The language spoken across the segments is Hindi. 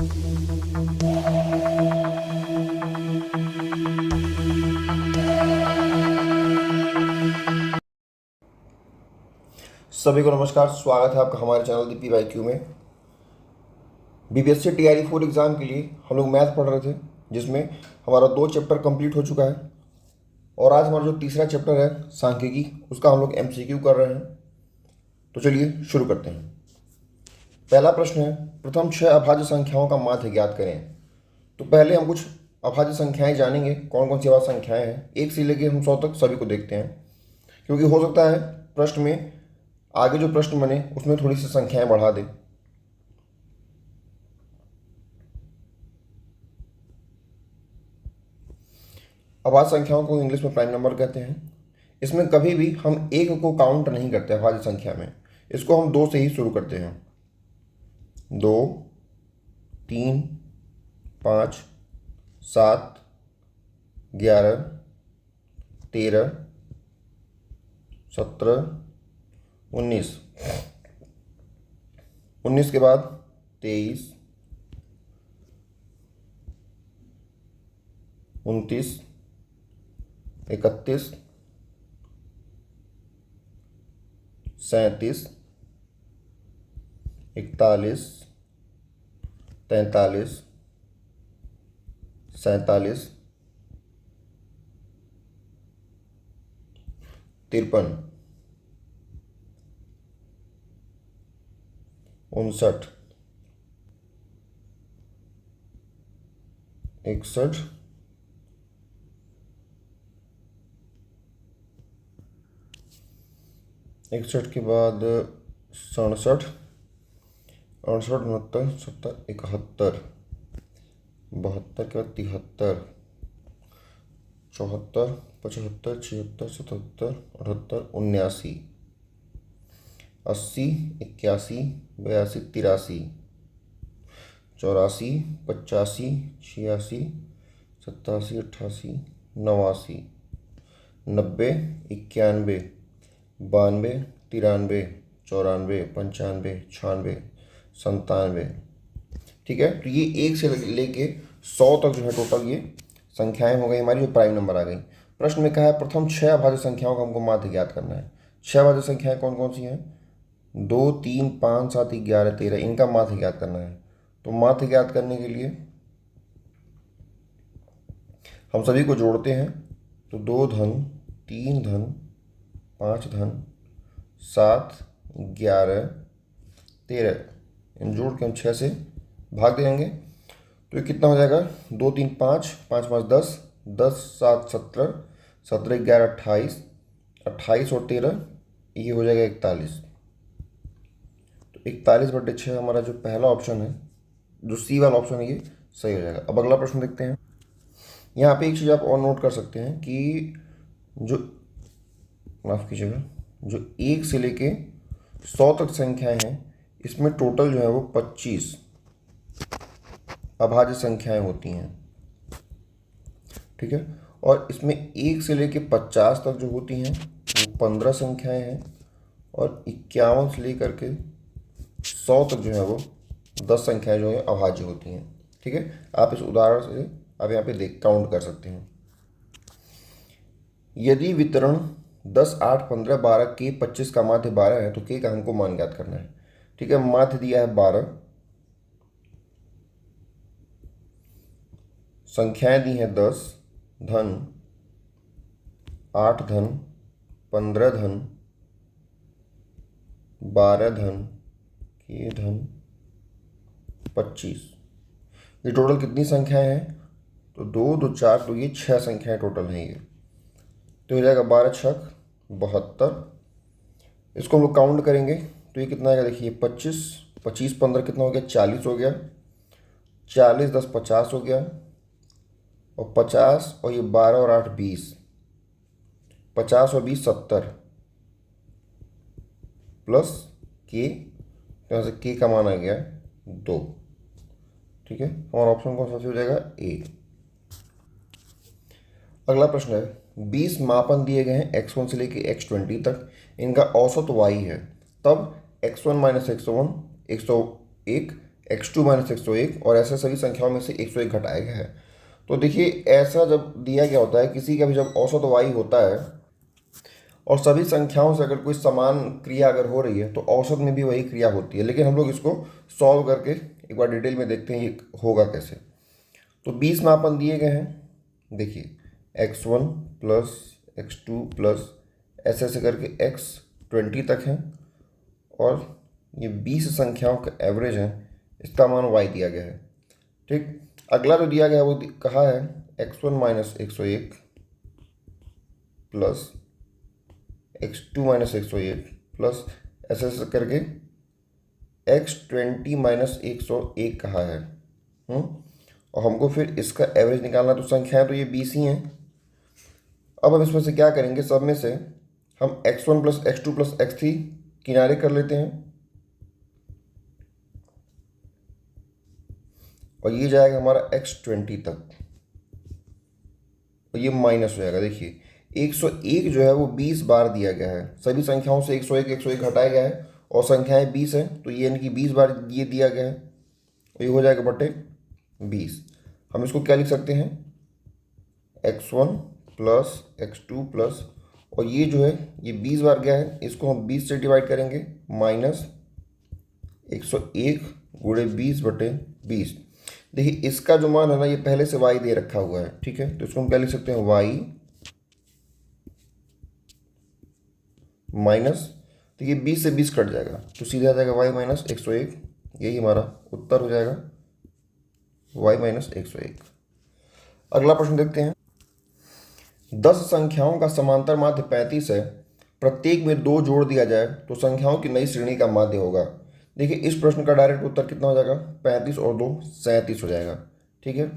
सभी को नमस्कार, स्वागत है आपका हमारे चैनल दीपी वाई क्यू में। बीपीएससी टीआरई 4 एग्ज़ाम के लिए हम लोग मैथ पढ़ रहे थे, जिसमें हमारा 2 चैप्टर कंप्लीट हो चुका है और आज हमारा जो तीसरा चैप्टर है सांख्यिकी, उसका हम लोग एमसीक्यू कर रहे हैं। तो चलिए शुरू करते हैं। पहला प्रश्न है, प्रथम 6 अभाज्य संख्याओं का माध्य ज्ञात करें। तो पहले हम कुछ अभाज्य संख्याएं जानेंगे, कौन कौन सी अभाज्य संख्याएं हैं। 1 से लेकर हम 100 तक सभी को देखते हैं, क्योंकि हो सकता है प्रश्न में आगे जो प्रश्न बने उसमें थोड़ी सी संख्याएं बढ़ा दे। अभाज्य संख्याओं को इंग्लिश में प्राइम नंबर कहते हैं। इसमें कभी भी हम एक को काउंट नहीं करते अभाज्य संख्या में, इसको हम 2 से ही शुरू करते हैं। 2, 3, 5, 7, 11, 13, 17, 19, 19 के बाद 23, 29, 31, 37, 41, 43, 47, 53, 59, 61, 61 के बाद 67, 68, 69, 70, 71, 72 के बाद 73, 74, 75, 76, 77, 78, 79, 80, 81, 82, 83, 84, 85, 86, 87, 88, 89, 90, 91, 92, 93, 94, 95, 96, 97। ठीक है, तो ये 1 से लेके 100 तक जो है टोटल ये संख्याएं हो गई हमारी, जो प्राइम नंबर आ गई। प्रश्न में कहा है प्रथम 6 अभाज्य संख्याओं का हमको माध्य ज्ञात करना है। 6 अभाज्य संख्याएं कौन कौन सी हैं? 2, 3, 5, 7, 11, 13, इनका माध्य ज्ञात करना है। तो माध्य ज्ञात करने के लिए हम सभी को जोड़ते हैं। तो 2 धन 3 धन 5 धन 7, 11, 13, इन जोड़ के हम 6 से भाग देंगे। तो ये कितना हो जाएगा? 2, 3, 5, 5, 5, 10, 10, 7, 17, 17, 11, 28, 28 और 13, ये हो जाएगा 41। तो 41/6 हमारा जो पहला ऑप्शन है, जो सी वाला ऑप्शन है, ये सही हो जाएगा। अब अगला प्रश्न देखते हैं। यहाँ पे एक चीज़ आप और नोट कर सकते हैं कि जो माफ़ कीजिएगा, जो 1 से लेके 100 तक संख्याएं हैं, इसमें टोटल जो है वो 25 अभाज्य संख्याएं होती हैं। ठीक है, और इसमें 1 से लेके 50 तक जो होती हैं वो 15 संख्याएं हैं, और 51 से लेकर के 100 तक जो है वो 10 संख्याएं जो है अभाज्य होती हैं। ठीक है, आप इस उदाहरण से आप यहाँ पे देख काउंट कर सकते हैं। यदि वितरण 10, 8, 15, 12 के 25 का माध्य 12 है, तो के का हमको मान ज्ञात करना है। ठीक है, माध्य दिया है 12, संख्याएं दी हैं 10 धन 8 धन 15 धन 12 धन के धन 25। ये टोटल कितनी संख्याएं हैं? तो 2, 2, 4, तो ये 6 संख्याएं टोटल हैं ये। तो हो जाएगा 12 छक 72। इसको हम लोग काउंट करेंगे तो ये कितना आएगा? देखिए 25, 25, 15 कितना हो गया? 40 हो गया। 40, 10, 50 हो गया, और 50 और ये 12 और 8 20, 50 और 20 70 प्लस के, तो यहाँ से के का मान आ गया 2। ठीक है, हमारा ऑप्शन कौन सा हो जाएगा? ए। अगला प्रश्न है, 20 मापन दिए गए हैं x1 से लेकर x20 तक, इनका औसत y है, तब x1 - x1 101, x2 माइनस 101 और ऐसे सभी संख्याओं में से 101 घटाया गया है। तो देखिए ऐसा जब दिया गया होता है किसी का भी, जब औसत y होता है और सभी संख्याओं से अगर कोई समान क्रिया अगर हो रही है तो औसत में भी वही क्रिया होती है। लेकिन हम लोग इसको सॉल्व करके एक बार डिटेल में देखते हैं ये होगा कैसे। तो 20 मापन दिए गए हैं, देखिए x1 प्लस x2 प्लस ऐसे ऐसे करके x20 तक है और ये 20 संख्याओं का एवरेज है, इसका मान y दिया गया है। ठीक, अगला जो दिया गया है वो कहा है x1 minus 101 plus x2 minus 101 plus ऐसे ऐसे करके x20 माइनस 101 कहा है। और हमको फिर इसका एवरेज निकालना, तो संख्याएं तो ये 20 ही हैं। अब हम इसमें से क्या करेंगे, सब में से हम x1 plus x2 plus x3 किनारे कर लेते हैं और ये जाएगा हमारा x20 तक और ये माइनस हो जाएगा। देखिए 101 जो है वो 20 बार दिया गया है, सभी संख्याओं से 101 हटाया गया है और संख्याएं 20 हैं तो ये यानी कि 20 बार ये दिया गया है और ये हो जाएगा बटे 20। हम इसको क्या लिख सकते हैं, x1 प्लस x2 प्लस, और ये जो है ये 20 बार गया है, इसको हम 20 से डिवाइड करेंगे, माइनस 101 गुणे 20 बटे 20। देखिए इसका जो मान है ना ये पहले से y दे रखा हुआ है, ठीक है, तो इसको हम क्या लिख सकते हैं, y माइनस, तो ये 20 से 20 कट जाएगा तो सीधे आ जाएगा y माइनस 101, यही हमारा उत्तर हो जाएगा y माइनस 101। अगला प्रश्न देखते हैं। 10 संख्याओं का समांतर माध्य 35 है, प्रत्येक में 2 जोड़ दिया जाए तो संख्याओं की नई श्रेणी का माध्य होगा। देखिए इस प्रश्न का डायरेक्ट उत्तर कितना हो जाएगा, 35 और 2 37 हो जाएगा। ठीक है,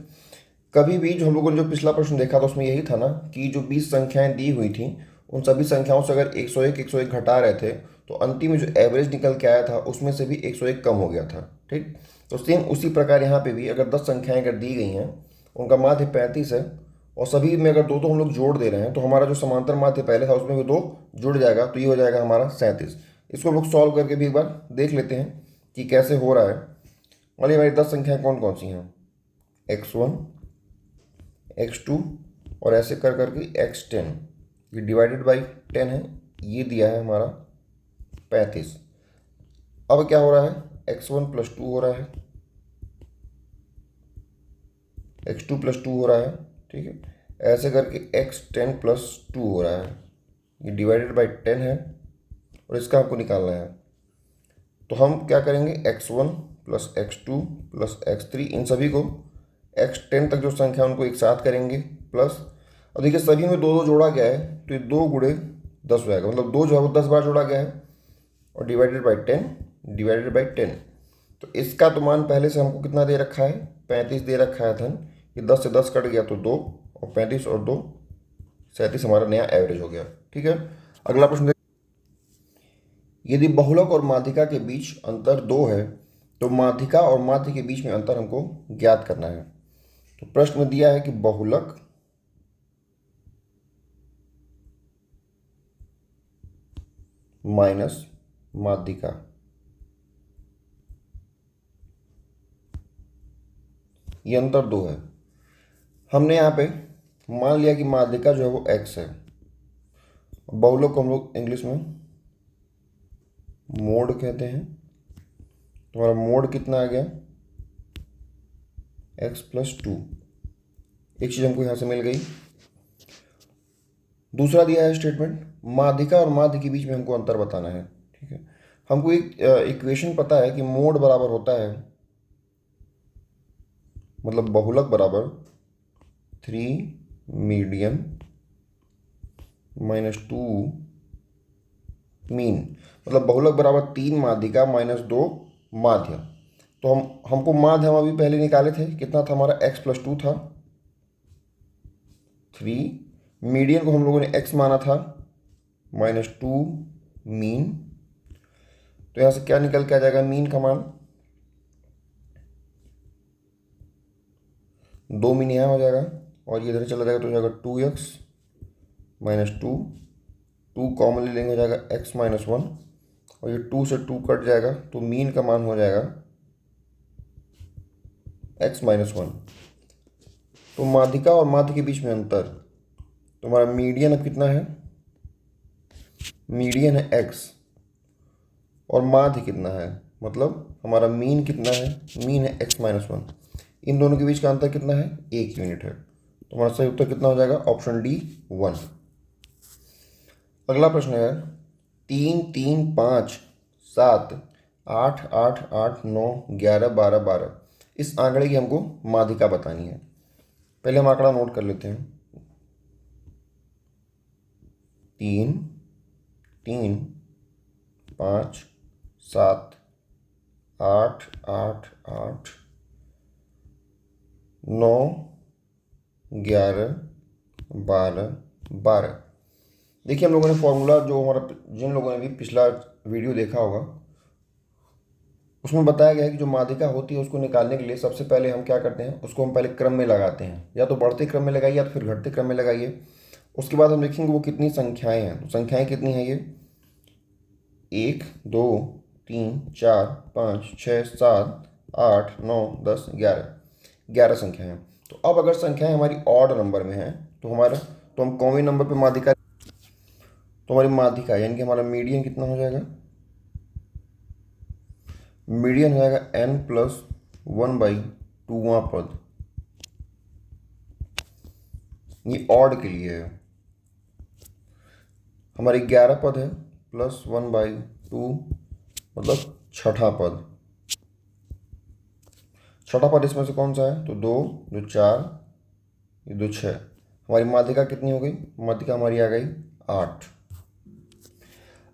कभी भी जो हम लोगों ने जो पिछला प्रश्न देखा था उसमें यही था ना कि जो 20 संख्याएं दी हुई थी उन सभी संख्याओं से अगर 101 घटा रहे थे तो अंतिम में जो एवरेज निकल के आया था उसमें से भी 101 कम हो गया था। ठीक, तो सेम उसी प्रकार यहाँ पे भी अगर 10 संख्याएं अगर दी गई हैं, उनका माध्य 35 है और सभी में अगर दो हम लोग जोड़ दे रहे हैं तो हमारा जो समांतर माध्य पहले था उसमें भी 2 जुड़ जाएगा, तो ये हो जाएगा हमारा 37। इसको हम लोग सॉल्व करके भी एक बार देख लेते हैं कि कैसे हो रहा है। मान लीजिए हमारी 10 संख्याएं कौन कौन सी हैं, x1 x2 और ऐसे कर करके x10, ये डिवाइडेड बाई 10 है, ये दिया है हमारा 35। अब क्या हो रहा है, x1 प्लस 2 हो रहा है, x2 प्लस 2 हो रहा है, ठीक है, ऐसे करके x10 प्लस 2 हो रहा है, ये डिवाइडेड बाई 10 है और इसका हमको निकालना है। तो हम क्या करेंगे, x1 plus x2 plus x3 इन सभी को x10 तक जो संख्या उनको एक साथ करेंगे प्लस, अब देखिए सभी में 2 2 जोड़ा गया है तो ये 2 गुणे 10 हो जाएगा, मतलब 2 जो है वो 10 बार जोड़ा गया है और डिवाइडेड बाई 10 तो इसका तो मान पहले से हमको कितना दे रखा है, 35 दे रखा है धन, ये 10 से 10 कट गया तो 2 और 35 और 2 37 हमारा नया एवरेज हो गया। ठीक है, अगला प्रश्न, यदि बहुलक और माध्यिका के बीच अंतर 2 है तो माध्यिका और माध्य के बीच में अंतर हमको ज्ञात करना है। तो प्रश्न में दिया है कि बहुलक माइनस माध्यिका, ये अंतर 2 है। हमने यहाँ पे मान लिया कि माध्यिका जो है वो x है, बहुलक को हम लोग इंग्लिश में मोड कहते हैं, तो हमारा मोड कितना आ गया, x प्लस 2, एक चीज़ हमको यहाँ से मिल गई। दूसरा दिया है स्टेटमेंट, माध्यिका और माध्य के बीच में हमको अंतर बताना है। ठीक है, हमको एक इक्वेशन पता है कि मोड बराबर होता है, मतलब बहुलक बराबर 3 मीडियन माइनस 2 मीन, मतलब बहुलक बराबर 3 माध्यिका माइनस 2 माध्य। तो हमको माध्य हम अभी पहले निकाले थे, कितना था हमारा, x प्लस 2 था, 3, मीडियन को हम लोगों ने x माना था, माइनस 2 मीन, तो यहाँ से क्या निकल के आ जाएगा, मीन का मान 2 मीन यहाँ हो जाएगा और ये इधर चला जाएगा तो हो जाएगा 2x माइनस 2 कॉमन ले लेंगे हो जाएगा x माइनस 1 और ये 2 से 2 कट जाएगा तो मीन का मान हो जाएगा x-1। तो माध्यिका और माध्य के बीच में अंतर, तो हमारा मीडियन अब कितना है, मीडियन है x, और माध्य कितना है, मतलब हमारा मीन कितना है, मीन है x-1। इन दोनों के बीच का अंतर कितना है, 1 यूनिट है। तो हमारा सही उत्तर कितना हो जाएगा, ऑप्शन डी 1। अगला प्रश्न है 3 3 5 7 8 8 8 9 11 12 12। इस आंकड़े की हमको माध्यिका बतानी है। पहले हम आंकड़ा नोट कर लेते हैं। 3 3 5 7 8 8 8 9 11 12 12। देखिए हम लोगों ने फॉर्मूला जो हमारा, जिन लोगों ने भी पिछला वीडियो देखा होगा उसमें बताया गया है कि जो माध्यिका होती है उसको निकालने के लिए सबसे पहले हम क्या करते हैं, उसको हम पहले क्रम में लगाते हैं, या तो बढ़ते क्रम में लगाइए या तो फिर घटते क्रम में लगाइए। उसके बाद हम देखेंगे वो कितनी संख्याएं हैं। तो संख्याएं कितनी हैं, ये 1 2 3 4 5 6 7 8 9 10 11 संख्याएं हैं। तो अब अगर संख्याएं हमारी ऑड नंबर में हैं तो हम कॉमन नंबर पे माध्यिका, तो हमारी माध्यिका यानी कि हमारा मीडियन कितना हो जाएगा, मीडियन हो जाएगा n+1/2वां पद। ये ऑड के लिए है। हमारे 11 पद है +1/2 मतलब छठा पद। छठा पद इसमें से कौन सा है, तो 2 2 4 ये 2 6। हमारी माध्यिका कितनी हो गई, माध्यिका हमारी आ गई 8।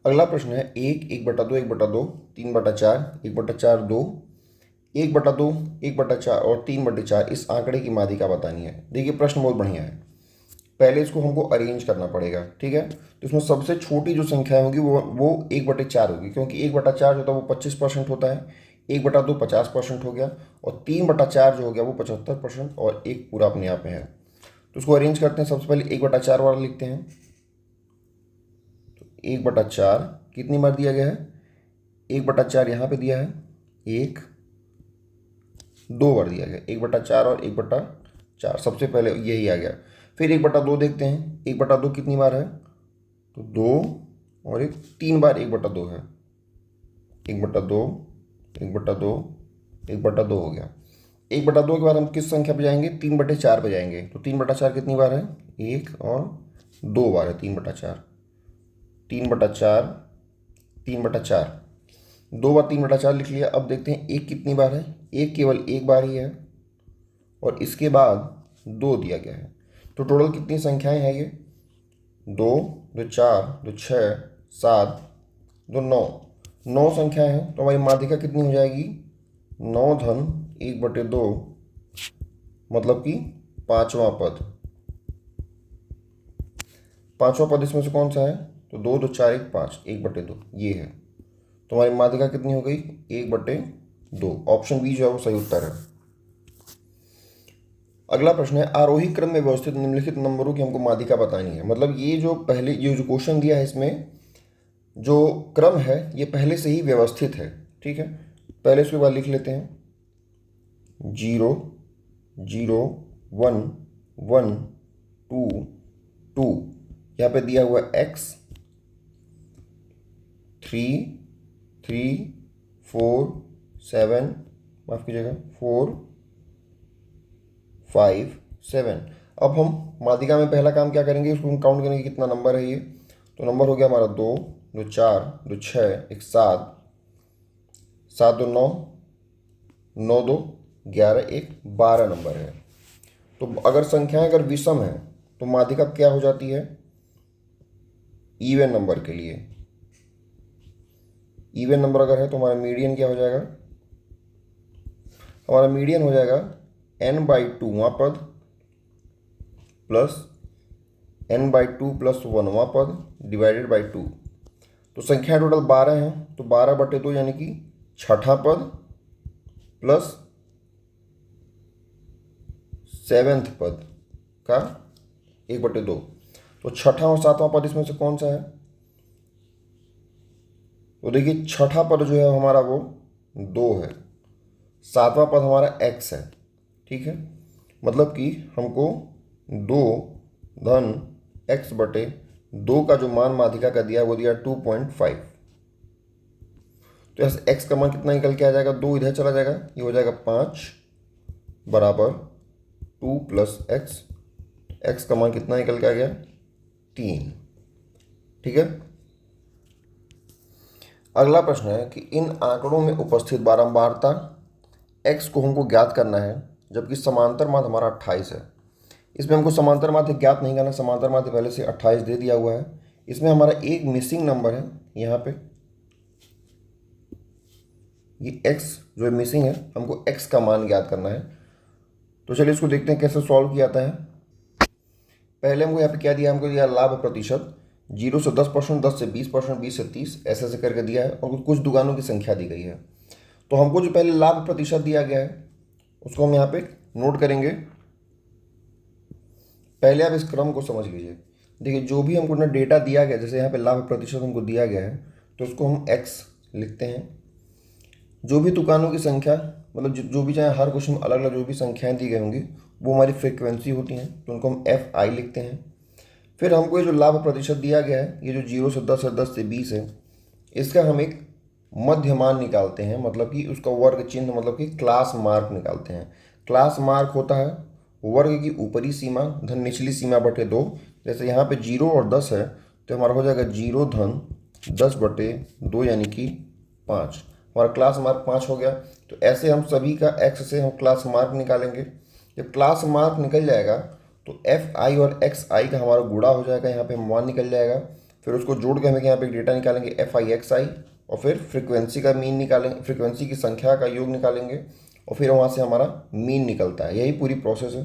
अगला प्रश्न है 1 1/2 1/2 3/4 1/4 2 1/2 1/4 और 3/4 इस आंकड़े की माध्यिका बतानी है। देखिए प्रश्न बहुत बढ़िया है। पहले इसको हमको अरेंज करना पड़ेगा, ठीक है। तो इसमें सबसे छोटी जो संख्या होगी वो 1/4 होगी, क्योंकि 1/4 जो होता है वो 25% होता है, 1/2 50% हो गया, और 3/4 जो हो गया वो 75%, और एक पूरा अपने आप में है। तो उसको अरेंज करते हैं। सबसे पहले 1/4 वाला लिखते हैं। तो 1/4 कितनी बार दिया गया है, 1/4 यहाँ पे दिया है 1, 2 बार दिया गया, 1/4 और 1/4 सबसे पहले यही आ गया। फिर 1/2 देखते हैं, 1/2 कितनी बार है, तो 2 और एक 3 बार 1/2 है, 1/2 1/2 1/2 हो गया। 1/2 के बाद हम किस संख्या पे जाएंगे, 3/4 पे जाएंगे। तो 3/4 कितनी बार है, 1 और 2 बार है 3/4, 3/4 3/4, 2 बार 3/4 लिख लिया। अब देखते हैं 1 कितनी बार है, 1 केवल एक बार ही है, और इसके बाद 2 दिया गया है। तो टोटल कितनी संख्याएं हैं ये, 2 2 4 2 6 7 2 9, 9 संख्याएं हैं। तो हमारी माध्यिका कितनी हो जाएगी, 9 धन 1/2 मतलब कि पांचवा पद। पांचवा पद इसमें से कौन सा है, तो 2 2 4 1 5 1/2 ये है। तो हमारी माध्यिका कितनी हो गई, 1/2। ऑप्शन बी जो है वो सही उत्तर है। अगला प्रश्न है आरोही क्रम में व्यवस्थित निम्नलिखित नंबरों की हमको माध्यिका बतानी है। मतलब ये जो क्वेश्चन दिया है इसमें जो क्रम है ये पहले से ही व्यवस्थित है, ठीक है। पहले इसके बाद लिख लेते हैं 0 0 1 1 2 2। यहाँ पे दिया हुआ x 3 3 4 7, माफ कीजिएगा 4 5 7। अब हम माध्यिका में पहला काम क्या करेंगे, उसको हम काउंट करेंगे कितना नंबर है ये। तो नंबर हो गया हमारा 2 2 4 2 6 1 7 7 2 9 9 2 11 1 12 नंबर है। तो अगर संख्याएं अगर विषम है तो माध्यिका क्या हो जाती है, इवन नंबर के लिए। इवन नंबर अगर है तो हमारा मीडियन क्या हो जाएगा, हमारा मीडियन हो जाएगा n/2वां पद प्लस n/2 + 1वां पद डिवाइडेड बाई 2। तो संख्या टोटल 12 है, तो 12/2 यानी कि छठा पद प्लस 7th पद का 1/2। तो छठा और 7वां पद इसमें से कौन सा है, तो देखिए छठा पद जो है हमारा वो 2 है, 7वां पद हमारा x है। ठीक है, मतलब कि हमको 2 धन x बटे 2 का जो मान माध्यिका का दिया वो दिया 2.5। तो यहाँ से x का मान कितना निकल के आ जाएगा, 2 इधर चला जाएगा, ये हो जाएगा 5 बराबर 2 प्लस एक्स। एक्स का मान कितना निकल के आ गया, 3। ठीक है, अगला प्रश्न है कि इन आंकड़ों में उपस्थित बारंबारता x को हमको ज्ञात करना है, जबकि समांतर माध्य हमारा 28 है। इसमें हमको समांतर माध्य ज्ञात नहीं करना, समांतर माध्य पहले से 28 दे दिया हुआ है। इसमें हमारा एक मिसिंग नंबर है, यहाँ पे ये x जो है मिसिंग है, हमको x का मान ज्ञात करना है। तो चलिए इसको देखते हैं कैसे सॉल्व किया जाता है। पहले हमको यहाँ पे क्या दिया, हमको दिया लाभ प्रतिशत 0 से 10%, 10 से 20%, 20 से 30, ऐसे ऐसे करके दिया है और कुछ दुकानों की संख्या दी गई है। तो हमको जो पहले लाभ प्रतिशत दिया गया है उसको हम यहाँ पे नोट करेंगे। पहले आप इस क्रम को समझ लीजिए। देखिए जो भी हमको ना डेटा दिया गया, जैसे यहाँ पे लाभ प्रतिशत हमको दिया गया है तो उसको हम x लिखते हैं। जो भी दुकानों की संख्या, मतलब जो भी चाहे हर क्वेश्चन में अलग अलग जो भी संख्याएं दी गई होंगी वो हमारी फ्रीक्वेंसी होती हैं, तो उनको हम FI लिखते हैं। फिर हमको ये जो लाभ प्रतिशत दिया गया है, ये जो 0 से 10 है, 10 से 20 है, इसका हम एक मध्य मान निकालते हैं, मतलब कि उसका वर्ग चिन्ह, मतलब कि क्लास मार्क निकालते हैं। क्लास मार्क होता है वर्ग की ऊपरी सीमा धन निचली सीमा बटे 2। जैसे यहाँ पे 0 और 10 है तो हमारा हो जाएगा 0 धन 10 बटे 2 यानी कि 5। हमारा क्लास मार्क 5 हो गया। तो ऐसे हम सभी का x से हम क्लास मार्क निकालेंगे। जब क्लास मार्क निकल जाएगा तो FI और XI का हमारा गुणा हो जाएगा, यहाँ पे मान निकल जाएगा। फिर उसको जोड़ के हम यहाँ पे डेटा निकालेंगे FI XI, और फिर फ्रीक्वेंसी का मीन निकालेंगे, फ्रीक्वेंसी की संख्या का योग निकालेंगे और फिर वहाँ से हमारा मीन निकलता है। यही पूरी प्रोसेस है।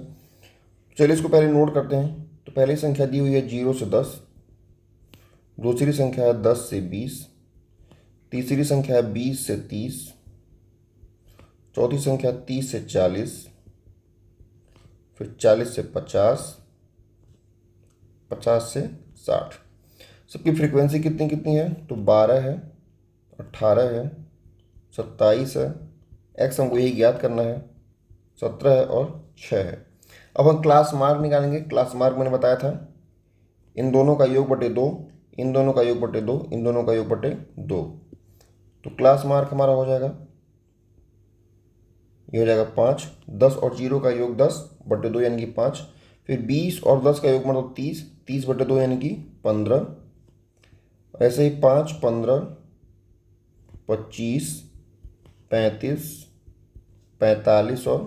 चलिए इसको पहले नोट करते हैं। तो पहली संख्या दी हुई है 0 से 10, दूसरी संख्या है 10 से 20, तीसरी संख्या है 20 से 30, चौथी संख्या 30 से 40, फिर 40 से 50, 50 से 60। सबकी फ्रीक्वेंसी कितनी कितनी है, तो 12 है, 18 है, 27 है, एक्स हमको यही ज्ञात करना है, 17 है और 6 है। अब हम क्लास मार्क निकालेंगे। क्लास मार्क मैंने बताया था इन दोनों का योग बटे 2, इन दोनों का योग बटे 2, इन दोनों का योग बटे 2। तो क्लास मार्क हमारा हो जाएगा, ये हो जाएगा 5। 10 और 0 का योग 10 बटे 2 यानी कि 5। फिर 20 और 10 का योग मतलब 30, 30 बटे 2 यानी कि 15। ऐसे ही 5, 15, 25, 35, 45 और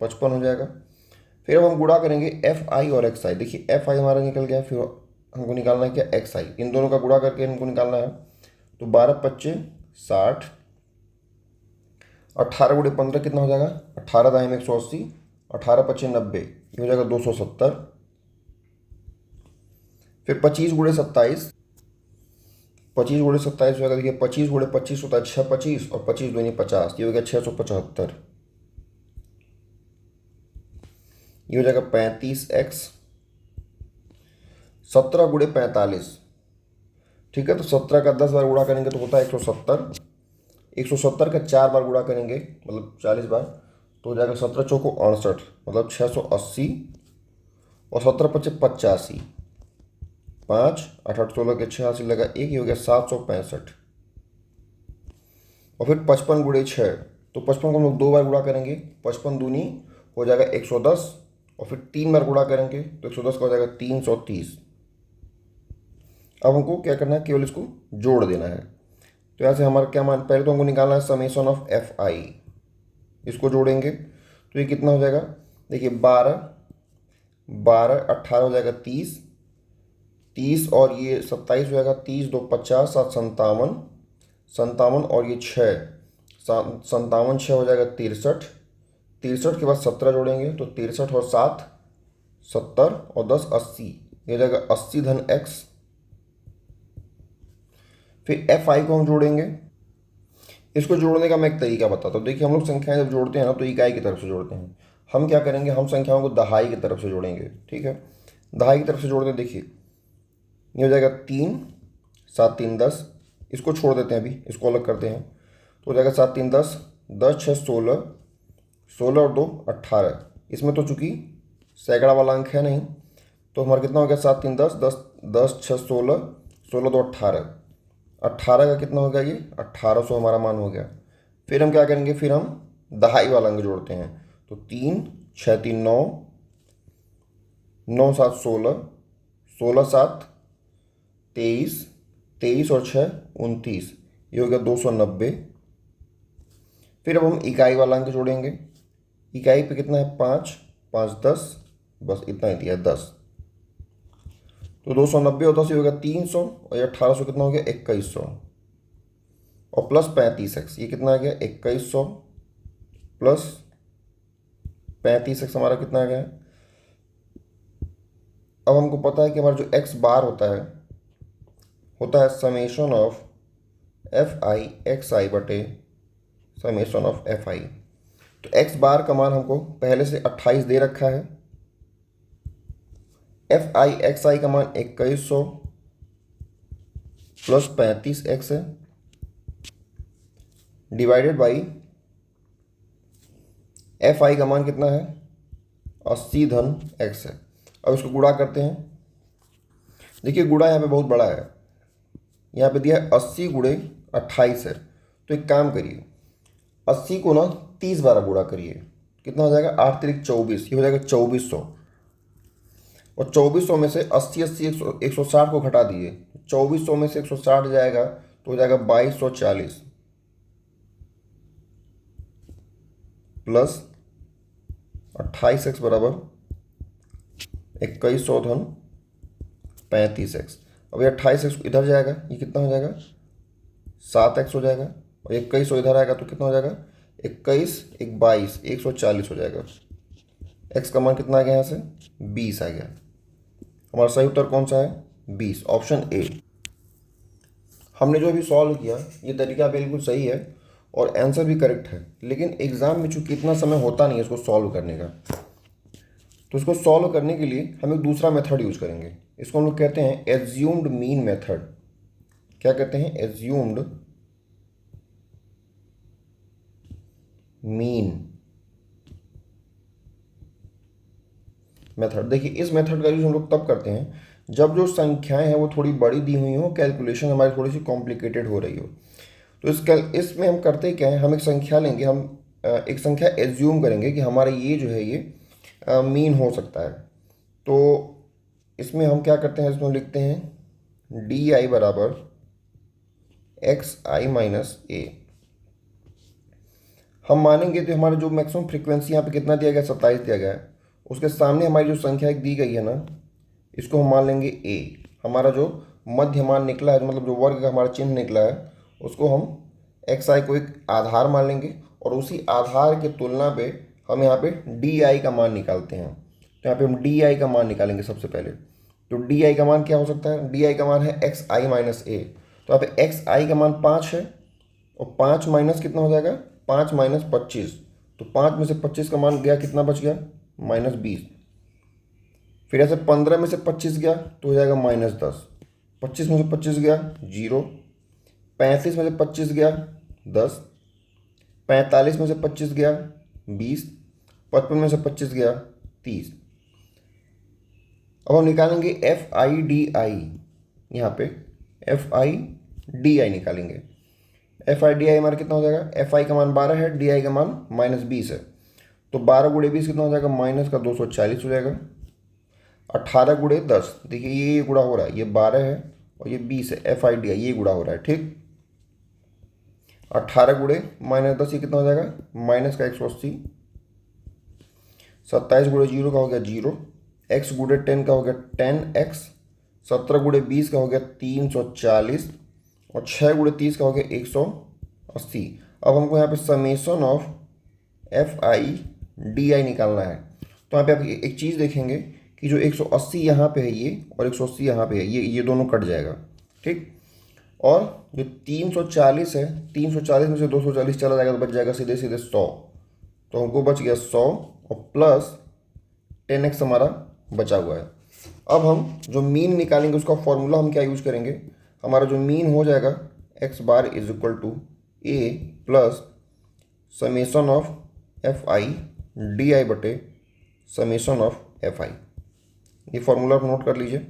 55 हो जाएगा। फिर अब हम गुणा करेंगे FI और XI। देखिए FI हमारा निकल गया, फिर हमको निकालना है क्या, XI। इन दोनों का गुणा करके हमको निकालना है। तो 12 25 60, 18 गुणे 15 कितना हो जाएगा, 18 दाएं 180, 18 25 90, ये हो जाएगा 270। फिर 25 गुणे 27, 25 गुणे 27 हो जाएगा। देखिए 25 गुणे 25 होता है 625 और 25 दूनी 50, ये हो गया 675। ये हो जाएगा 35x। 17 गुणे 45, ठीक है। तो 17 का 10 बार गुणा करेंगे तो होता है 170। 170 का 4 बार गुणा करेंगे मतलब 40 बार, तो हो जाएगा 17 चौको 68, मतलब 680। और 17 पच्चे 85, 5 8 8 16 के 86 लगा 1, ये हो गया 765। और फिर 55 गुणे 6, तो 55 को हम लोग 2 बार गुणा करेंगे, 55 दूनी हो जाएगा 110, और फिर 3 बार गुणा करेंगे तो 110 का हो जाएगा 330। अब हमको क्या करना है, केवल इसको जोड़ देना है। तो यहाँ से हमारा क्या मान, पहले तो हमको निकालना है समेशन ऑफ FI। इसको जोड़ेंगे तो ये कितना हो जाएगा, देखिए 12 12 18 हो जाएगा 30, 30 और ये 27 हो जाएगा, 30 2 50, 7 57, 57 और ये 6 57, 6 हो जाएगा 63, 63 के बाद 17 जोड़ेंगे तो 63 और 7 70 और 10 80, ये हो जाएगा 80 धन x। फिर FI को हम जोड़ेंगे। इसको जोड़ने का मैं एक तरीका बताता हूँ। देखिए हम लोग संख्याएं जब जोड़ते हैं ना तो इकाई की तरफ से जोड़ते हैं। हम क्या करेंगे, हम संख्याओं को दहाई की तरफ से जोड़ेंगे, ठीक है। दहाई की तरफ से जोड़ते हैं, देखिए ये हो जाएगा 3 7 3 10, इसको छोड़ देते हैं, अभी इसको अलग करते हैं। तो हो जाएगा 7 3 10, 10 6 16, 16 और 2 18। इसमें तो चूंकि सैकड़ा वाला अंक है नहीं, तो हमारा कितना हो गया 7 3 10 10 10 6 16, 16 2 18, 18 का कितना हो गया ये 1800 हमारा मान हो गया। फिर हम क्या करेंगे, फिर हम दहाई वाला अंक जोड़ते हैं। तो 3 6 3 9, 9 7 16, 16 7 23, 23 और 6 29, ये हो गया 290। फिर अब हम इकाई वाला अंक जोड़ेंगे। इकाई पे कितना है 5 5 10, बस इतना ही दिया 10। तो 290 और 10 ये हो गया 300, और ये 1800 कितना हो गया 2100, और प्लस 35x, ये कितना आ गया 2100 प्लस 35x हमारा कितना आ गया। अब हमको पता है कि हमारा जो x बार होता है summation of F I X I बटे समेशन ऑफ एफ आई। तो x बार का मान हमको पहले से 28 दे रखा है, एफ आई एक्स आई का मान 2100 प्लस 35x है, डिवाइडेड बाई एफ आई का मान कितना है 80 धन x है। अब इसको गुणा करते हैं। देखिए गुणा यहाँ पे बहुत बड़ा है, यहाँ पे दिया है 80 गुणे 28 है। तो एक काम करिए, 80 को ना 30 बार गुणा करिए, कितना हो जाएगा 8 3 24, ये हो जाएगा 2400। और 2400 में से 80 80 160 को घटा दिए, 2400 में से 160 जाएगा तो हो जाएगा 2240 प्लस 28x बराबर 2100 धन 35x। अब ये 28x इधर जाएगा, ये कितना हो जाएगा 7x हो जाएगा, और 2100 इधर आएगा तो कितना हो जाएगा 21 1 22 140 हो जाएगा। x का मान कितना आ गया यहाँ से 20 आ गया। हमारा सही उत्तर कौन सा है 20, ऑप्शन ए। हमने जो अभी सॉल्व किया ये तरीका बिल्कुल सही है और आंसर भी करेक्ट है, लेकिन एग्जाम में चूंकि इतना समय होता नहीं है इसको सॉल्व करने का, तो इसको सॉल्व करने के लिए हम एक दूसरा मेथड यूज करेंगे। इसको हम लोग कहते हैं एज्यूम्ड मीन मेथड। क्या कहते हैं एज्यूम्ड मीन मेथड। देखिए इस मेथड का यूज हम लोग तब करते हैं जब जो संख्याएं हैं वो थोड़ी बड़ी दी हुई हो, कैलकुलेशन हमारी थोड़ी सी कॉम्प्लिकेटेड हो रही हो। तो इसमें हम करते क्या है, हम एक संख्या लेंगे, हम एक संख्या एज्यूम करेंगे कि हमारा ये जो है ये मीन हो सकता है। तो इसमें हम क्या करते हैं, इसमें लिखते हैं डी आई बराबर एक्स आई माइनस ए। हम मानेंगे तो हमारा जो मैक्सिमम फ्रीक्वेंसी यहाँ पे कितना दिया गया 27 दिया गया है, उसके सामने हमारी जो संख्या एक दी गई है ना, इसको हम मान लेंगे ए। हमारा जो मध्य मान निकला है, मतलब जो वर्ग का हमारा चिन्ह निकला है, उसको हम एक्स आई को एक आधार मान लेंगे, और उसी आधार के तुलना पे हम यहाँ पे डी आई का मान निकालते हैं। तो यहाँ पे हम डी आई का मान निकालेंगे सबसे पहले। तो डी आई का मान क्या हो सकता है, डी आई का मान है एक्स आई माइनस ए। तो यहाँ पे एक्स आई का मान 5 है, और 5 माइनस कितना हो जाएगा 5 माइनस 25। तो 5 में से 25 का मान गया, कितना बच गया -20। फिर ऐसे 15 में से 25 गया तो हो जाएगा -10। 25 में से 25 गया 0। 35 में से 25 गया 10। 45 में से 25 गया 20। 55 में से 25 गया 30। अब हम निकालेंगे एफ आई डी आई। यहाँ पे एफ आई डी आई निकालेंगे। एफ आई डी आई हमारा कितना हो जाएगा, एफ आई का मान 12 है, डी आई का मान -20 है। तो 12 गुणे 20 कितना हो जाएगा, माइनस का 240 हो जाएगा। 18 गुणे 10, देखिए ये गुणा हो रहा है, ये 12 है और ये 20 है, एफ आई डी आई ये गुणा हो रहा है, ठीक। 18 गुणे -10 ये कितना हो जाएगा, माइनस का 180। 27 गुणे 0 का हो गया 0। x गुणे 10 का हो गया 10x। 17 गुणे 20 का हो गया 340, और 6 गुणे 30 का हो गया 180। अब हमको यहाँ पे summation of F I D I निकालना है। तो यहाँ पे आप एक चीज़ देखेंगे कि जो 180 यहाँ पे है ये, और 180 यहाँ पे है ये दोनों कट जाएगा, ठीक। और जो 340 है, 340 में से 240 चला जाएगा तो बच जाएगा सीधे सीधे 100। तो हमको बच गया 100 और प्लस 10x हमारा बचा हुआ है। अब हम जो मीन निकालेंगे उसका फॉर्मूला हम क्या यूज करेंगे, हमारा जो मीन हो जाएगा x bar is equal to a plus summation of F I D I बटे समेशन ऑफ एफ आई। ये फॉर्मूला आप नोट कर लीजिए,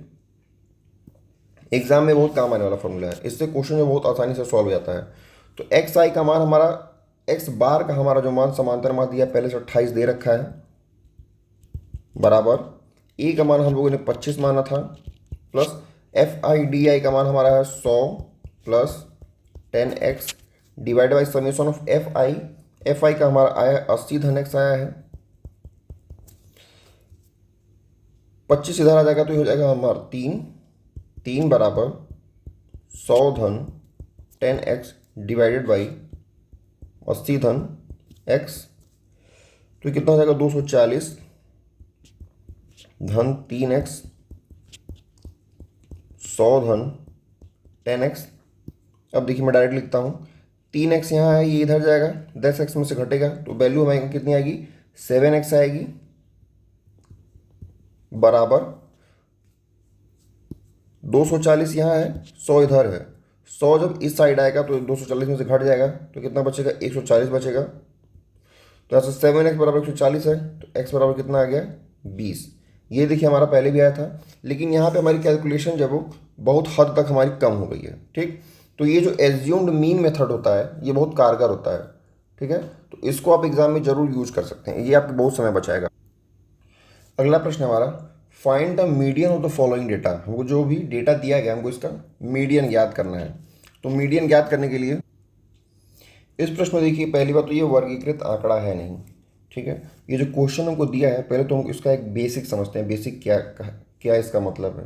एग्जाम में बहुत काम आने वाला फॉर्मूला है, इससे क्वेश्चन जो बहुत आसानी से सॉल्व हो जाता है। तो एक्स आई का मान हमारा, एक्स बार का हमारा जो मान समांतर मान दिया पहले से 28 दे रखा है, बराबर ए का मान हम लोगों ने 25 माना था, plus F I D I का मान हमारा है 100 plus 10x divide by summation of F I. F I का हमारा आया है 80 धन x आया है, 25 इधर आ जाएगा तो ये हो जाएगा हमारा 3 बराबर 100 धन 10x डिवाइडेड बाई 80 धन x। तो कितना हो जाएगा 240 धन 3x 100 धन 10x। अब देखिए मैं डायरेक्ट लिखता हूँ, 3x यहाँ है, ये इधर जाएगा, 10x में से घटेगा तो वैल्यू हमारी कितनी आएगी 7x आएगी, बराबर 240 यहाँ है, 100 इधर है, 100 जब इस साइड आएगा तो 240 में से घट जाएगा तो कितना बचेगा 140 बचेगा। तो ऐसे 7x बराबर 140 है तो x बराबर कितना आ गया 20। ये देखिए हमारा पहले भी आया था, लेकिन यहाँ पे हमारी कैलकुलेशन जब वो बहुत हद तक हमारी कम हो गई है। ठीक, तो ये जो एज्यूम्ड मीन मेथड होता है ये बहुत कारगर होता है। ठीक है, तो इसको आप एग्जाम में जरूर यूज कर सकते हैं, ये आपको बहुत समय बचाएगा। अगला प्रश्न हमारा, find the median of the following data. हमको जो भी डेटा दिया गया हमको इसका मीडियन ज्ञात करना है। तो मीडियन ज्ञात करने के लिए इस प्रश्न में देखिए, पहली बात तो ये वर्गीकृत आंकड़ा है नहीं। ठीक है, ये जो क्वेश्चन हमको दिया है पहले तो हम इसका एक बेसिक समझते हैं। बेसिक क्या क्या इसका मतलब है?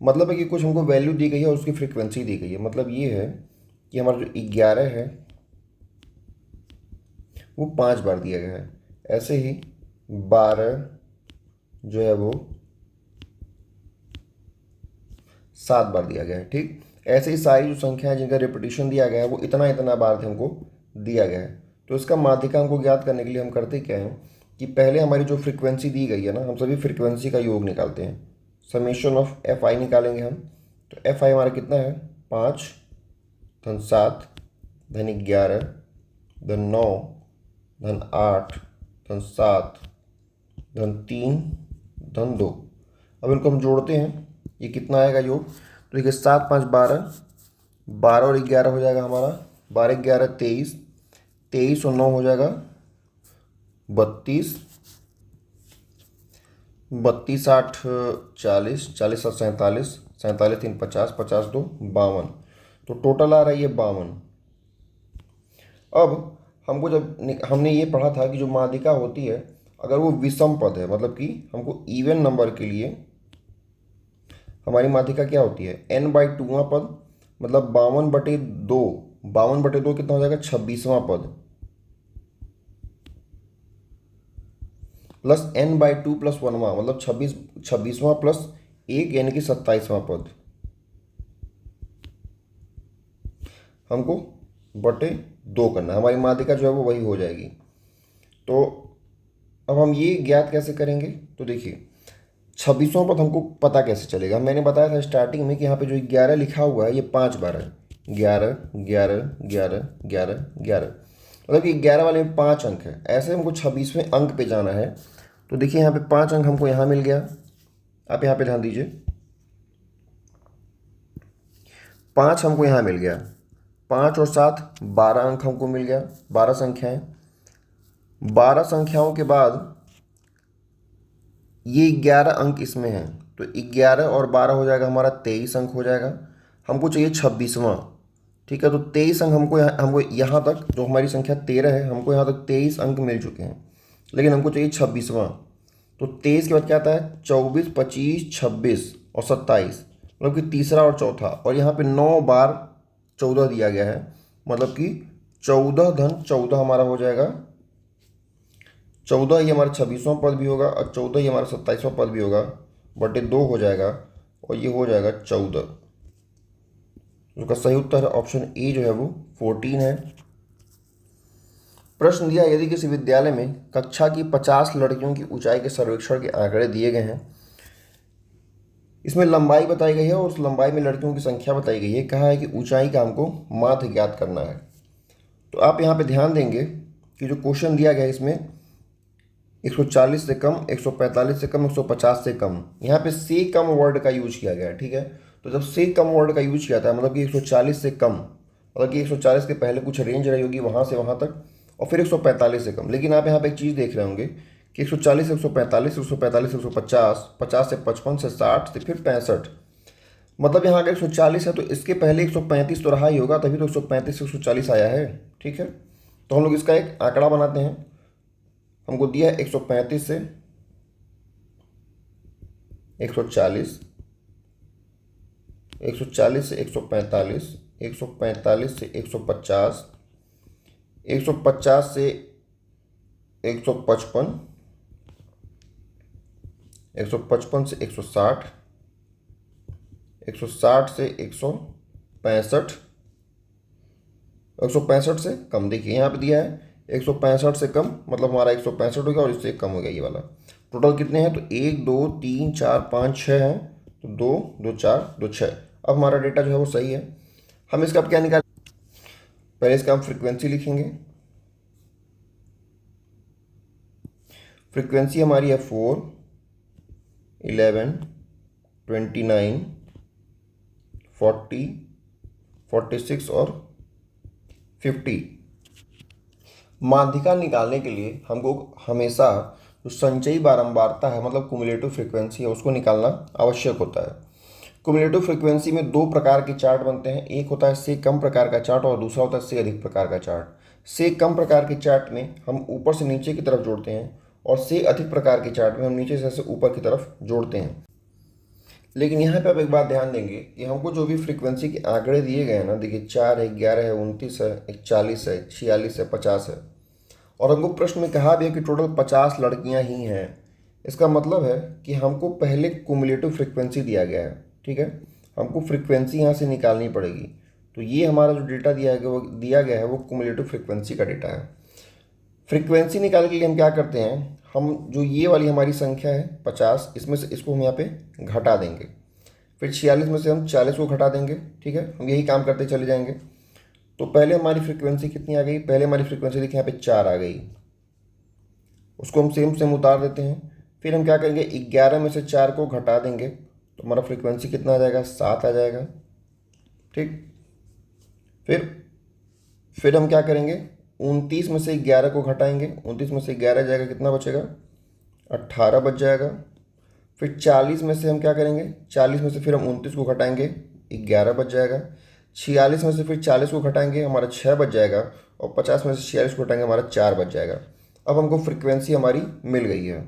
मतलब है कि कुछ हमको वैल्यू दी गई है और उसकी फ्रीक्वेंसी दी गई है। मतलब ये है कि हमारा जो 11 है वो 5 बार दिया गया है, ऐसे ही 12 जो है वो 7 बार दिया गया है। ठीक, ऐसे ही सारी जो संख्या है जिनका रिपीटिशन दिया गया है वो इतना इतना बार हमको दिया गया है। तो इसका माध्यिका हमको ज्ञात करने के लिए हम करते क्या हैं कि पहले हमारी जो फ्रीक्वेंसी दी गई है ना, हम सभी फ्रीक्वेंसी का योग निकालते हैं। समेशन ऑफ एफ आई निकालेंगे हम, तो एफ आई हमारा कितना है 5 धन 7 धन 11 धन 9 धन 8 धन 7 धन 3 धन 2। अब इनको हम जोड़ते हैं, ये कितना आएगा योग? तो देखिए 7 5 12, 12 और 11 हो जाएगा हमारा 12 11 23, 23 और 9 हो जाएगा 32, 32 8 40, 40 7 47, 47 3 50, 50 2 52। तो टोटल आ रहा है ये 52। अब हमको जब हमने ये पढ़ा था कि जो माध्यिका होती है अगर वो विषम पद है, मतलब कि हमको इवन नंबर के लिए हमारी माध्यिका क्या होती है n/2वां पद, मतलब 52/2, 52/2 कितना हो जाएगा 26वां पद, प्लस n/2 + 1वां मतलब 26वां प्लस 1 यानी कि 27वां पद, हमको बटे 2 करना है। हमारी माध्यिका जो है वो वही हो जाएगी। तो अब हम ये ज्ञात कैसे करेंगे? तो देखिए 26वां पद हमको पता कैसे चलेगा? मैंने बताया था स्टार्टिंग में कि यहाँ पे जो 11 लिखा हुआ है ये 5 बार है, 11 11 11 11 11, मतलब कि 11 वाले में 5 अंक है। ऐसे हमको 26वें अंक पे जाना है। तो देखिए यहाँ पे 5 अंक हमको यहाँ मिल गया, आप यहाँ पे ध्यान दीजिए, 5 हमको यहाँ मिल गया, 5 और 7 12 अंक हमको मिल गया, 12 संख्याएं। 12 संख्याओं के बाद ये 11 अंक इसमें हैं, तो 11 और 12 हो जाएगा हमारा 23 अंक हो जाएगा। हमको चाहिए 26वां। ठीक है, तो 23 अंक हमको यहाँ तक जो हमारी संख्या 13 है हमको यहाँ तक 23 अंक मिल चुके हैं, लेकिन हमको चाहिए 26वां। तो 23 के बाद क्या आता है 24 25 26 और 27, मतलब कि तीसरा और चौथा, और यहाँ पे 9 बार 14 दिया गया है, मतलब कि 14 धन 14 हमारा हो जाएगा 14 ही हमारा 26वां पद भी होगा और 14 ही हमारा 27वां पद भी होगा, बटे 2 हो जाएगा और ये हो जाएगा 14। उसका सही उत्तर है ऑप्शन ए जो है वो 14 है। प्रश्न दिया, यदि किसी विद्यालय में कक्षा की 50 लड़कियों की ऊंचाई के सर्वेक्षण के आंकड़े दिए गए हैं, इसमें लंबाई बताई गई है और उस लंबाई में लड़कियों की संख्या बताई गई है, कहा है कि ऊंचाई का हमको माध्य ज्ञात करना है। तो आप यहाँ पे ध्यान देंगे कि जो क्वेश्चन दिया गया है इसमें 140 से कम, 145 से कम, 150 से कम, यहाँ पे से कम वर्ड का यूज किया गया है। ठीक है, तो जब से कम वर्ड का यूज किया था मतलब कि 140 से कम, मतलब कि 140 के पहले कुछ रेंज रही होगी वहाँ से वहाँ तक, और फिर 145 से कम। लेकिन आप यहाँ पे एक चीज़ देख रहे होंगे कि 140 से 145, 145 से 150, 50 से 55 से 60 से फिर 65, मतलब यहाँ अगर 140 है तो इसके पहले 135 तो रहा ही होगा, तभी तो 135 से 140 आया है। ठीक है, तो हम लोग इसका एक आंकड़ा बनाते हैं। हमको दिया है 135 से 140, 140 से 145, 145 से 150, 150 से 155, 155 से 160, 160 से 165, 165 से कम। देखिए यहाँ पे दिया है 165 से कम, मतलब हमारा 165 हो गया और इससे कम हो गया ये वाला। टोटल कितने हैं तो 1 2 3 4 5 6 हैं, तो 2 2 4 2 6। अब हमारा डेटा जो है वो सही है। हम इसका अब क्या निकाल, पहले इसका हम फ्रीक्वेंसी लिखेंगे। फ्रीक्वेंसी हमारी है 4, 11, 29, 40, 46 और 50। माध्यिका निकालने के लिए हमको हमेशा जो संचयी बारंबारता है मतलब कुमुलेटिव फ्रीक्वेंसी है उसको निकालना आवश्यक होता है। कुमुलेटिव फ्रीक्वेंसी में दो प्रकार के चार्ट बनते हैं, एक होता है से कम प्रकार का चार्ट और दूसरा होता है से अधिक प्रकार का चार्ट। से कम प्रकार के चार्ट में हम ऊपर से नीचे की तरफ जोड़ते हैं और से अधिक प्रकार के चार्ट में हम नीचे से ऊपर की तरफ जोड़ते हैं। लेकिन यहाँ पे आप एक बात ध्यान देंगे कि हमको जो भी फ्रीक्वेंसी के आंकड़े दिए गए हैं ना, देखिए 4 है, 11 है, 29 है, 41 है, 46 है, 50 है, और हमको प्रश्न में कहा भी है कि टोटल 50 लड़कियाँ ही हैं। इसका मतलब है कि हमको पहले कुमुलेटिव फ्रीक्वेंसी दिया गया है। ठीक है, हमको फ्रीक्वेंसी यहाँ से निकालनी पड़ेगी। तो ये हमारा जो डेटा दिया गया है वो कुमुलेटिव फ्रीक्वेंसी का डेटा है। फ्रीक्वेंसी निकालने के लिए हम क्या करते हैं, हम जो ये वाली हमारी संख्या है 50, इसमें से इसको हम यहाँ पे घटा देंगे, फिर 46 में से हम 40 को घटा देंगे। ठीक है, हम यही काम करते चले जाएंगे। तो पहले हमारी फ्रीक्वेंसी कितनी आ गई, पहले हमारी फ्रीक्वेंसी देखिए यहाँ पे 4 आ गई, उसको हम सेम सेम उतार देते हैं। फिर हम क्या करेंगे, 11 में से 4 को घटा देंगे तो हमारा फ्रीक्वेंसी कितना आ जाएगा, 7 आ जाएगा। ठीक, फिर हम क्या करेंगे, 29 में से 11 को घटाएंगे, 29 में से 11 जाएगा, कितना बचेगा, 18 बच जाएगा। फिर 40 में से हम क्या करेंगे, 40 में से फिर हम 29 को घटाएंगे, 11 बच जाएगा। 46 में से फिर 40 को घटाएंगे, हमारा 6 बच जाएगा, और 50 में से 46 को घटाएंगे, हमारा 4 बच जाएगा। अब हमको फ्रीक्वेंसी हमारी मिल गई है।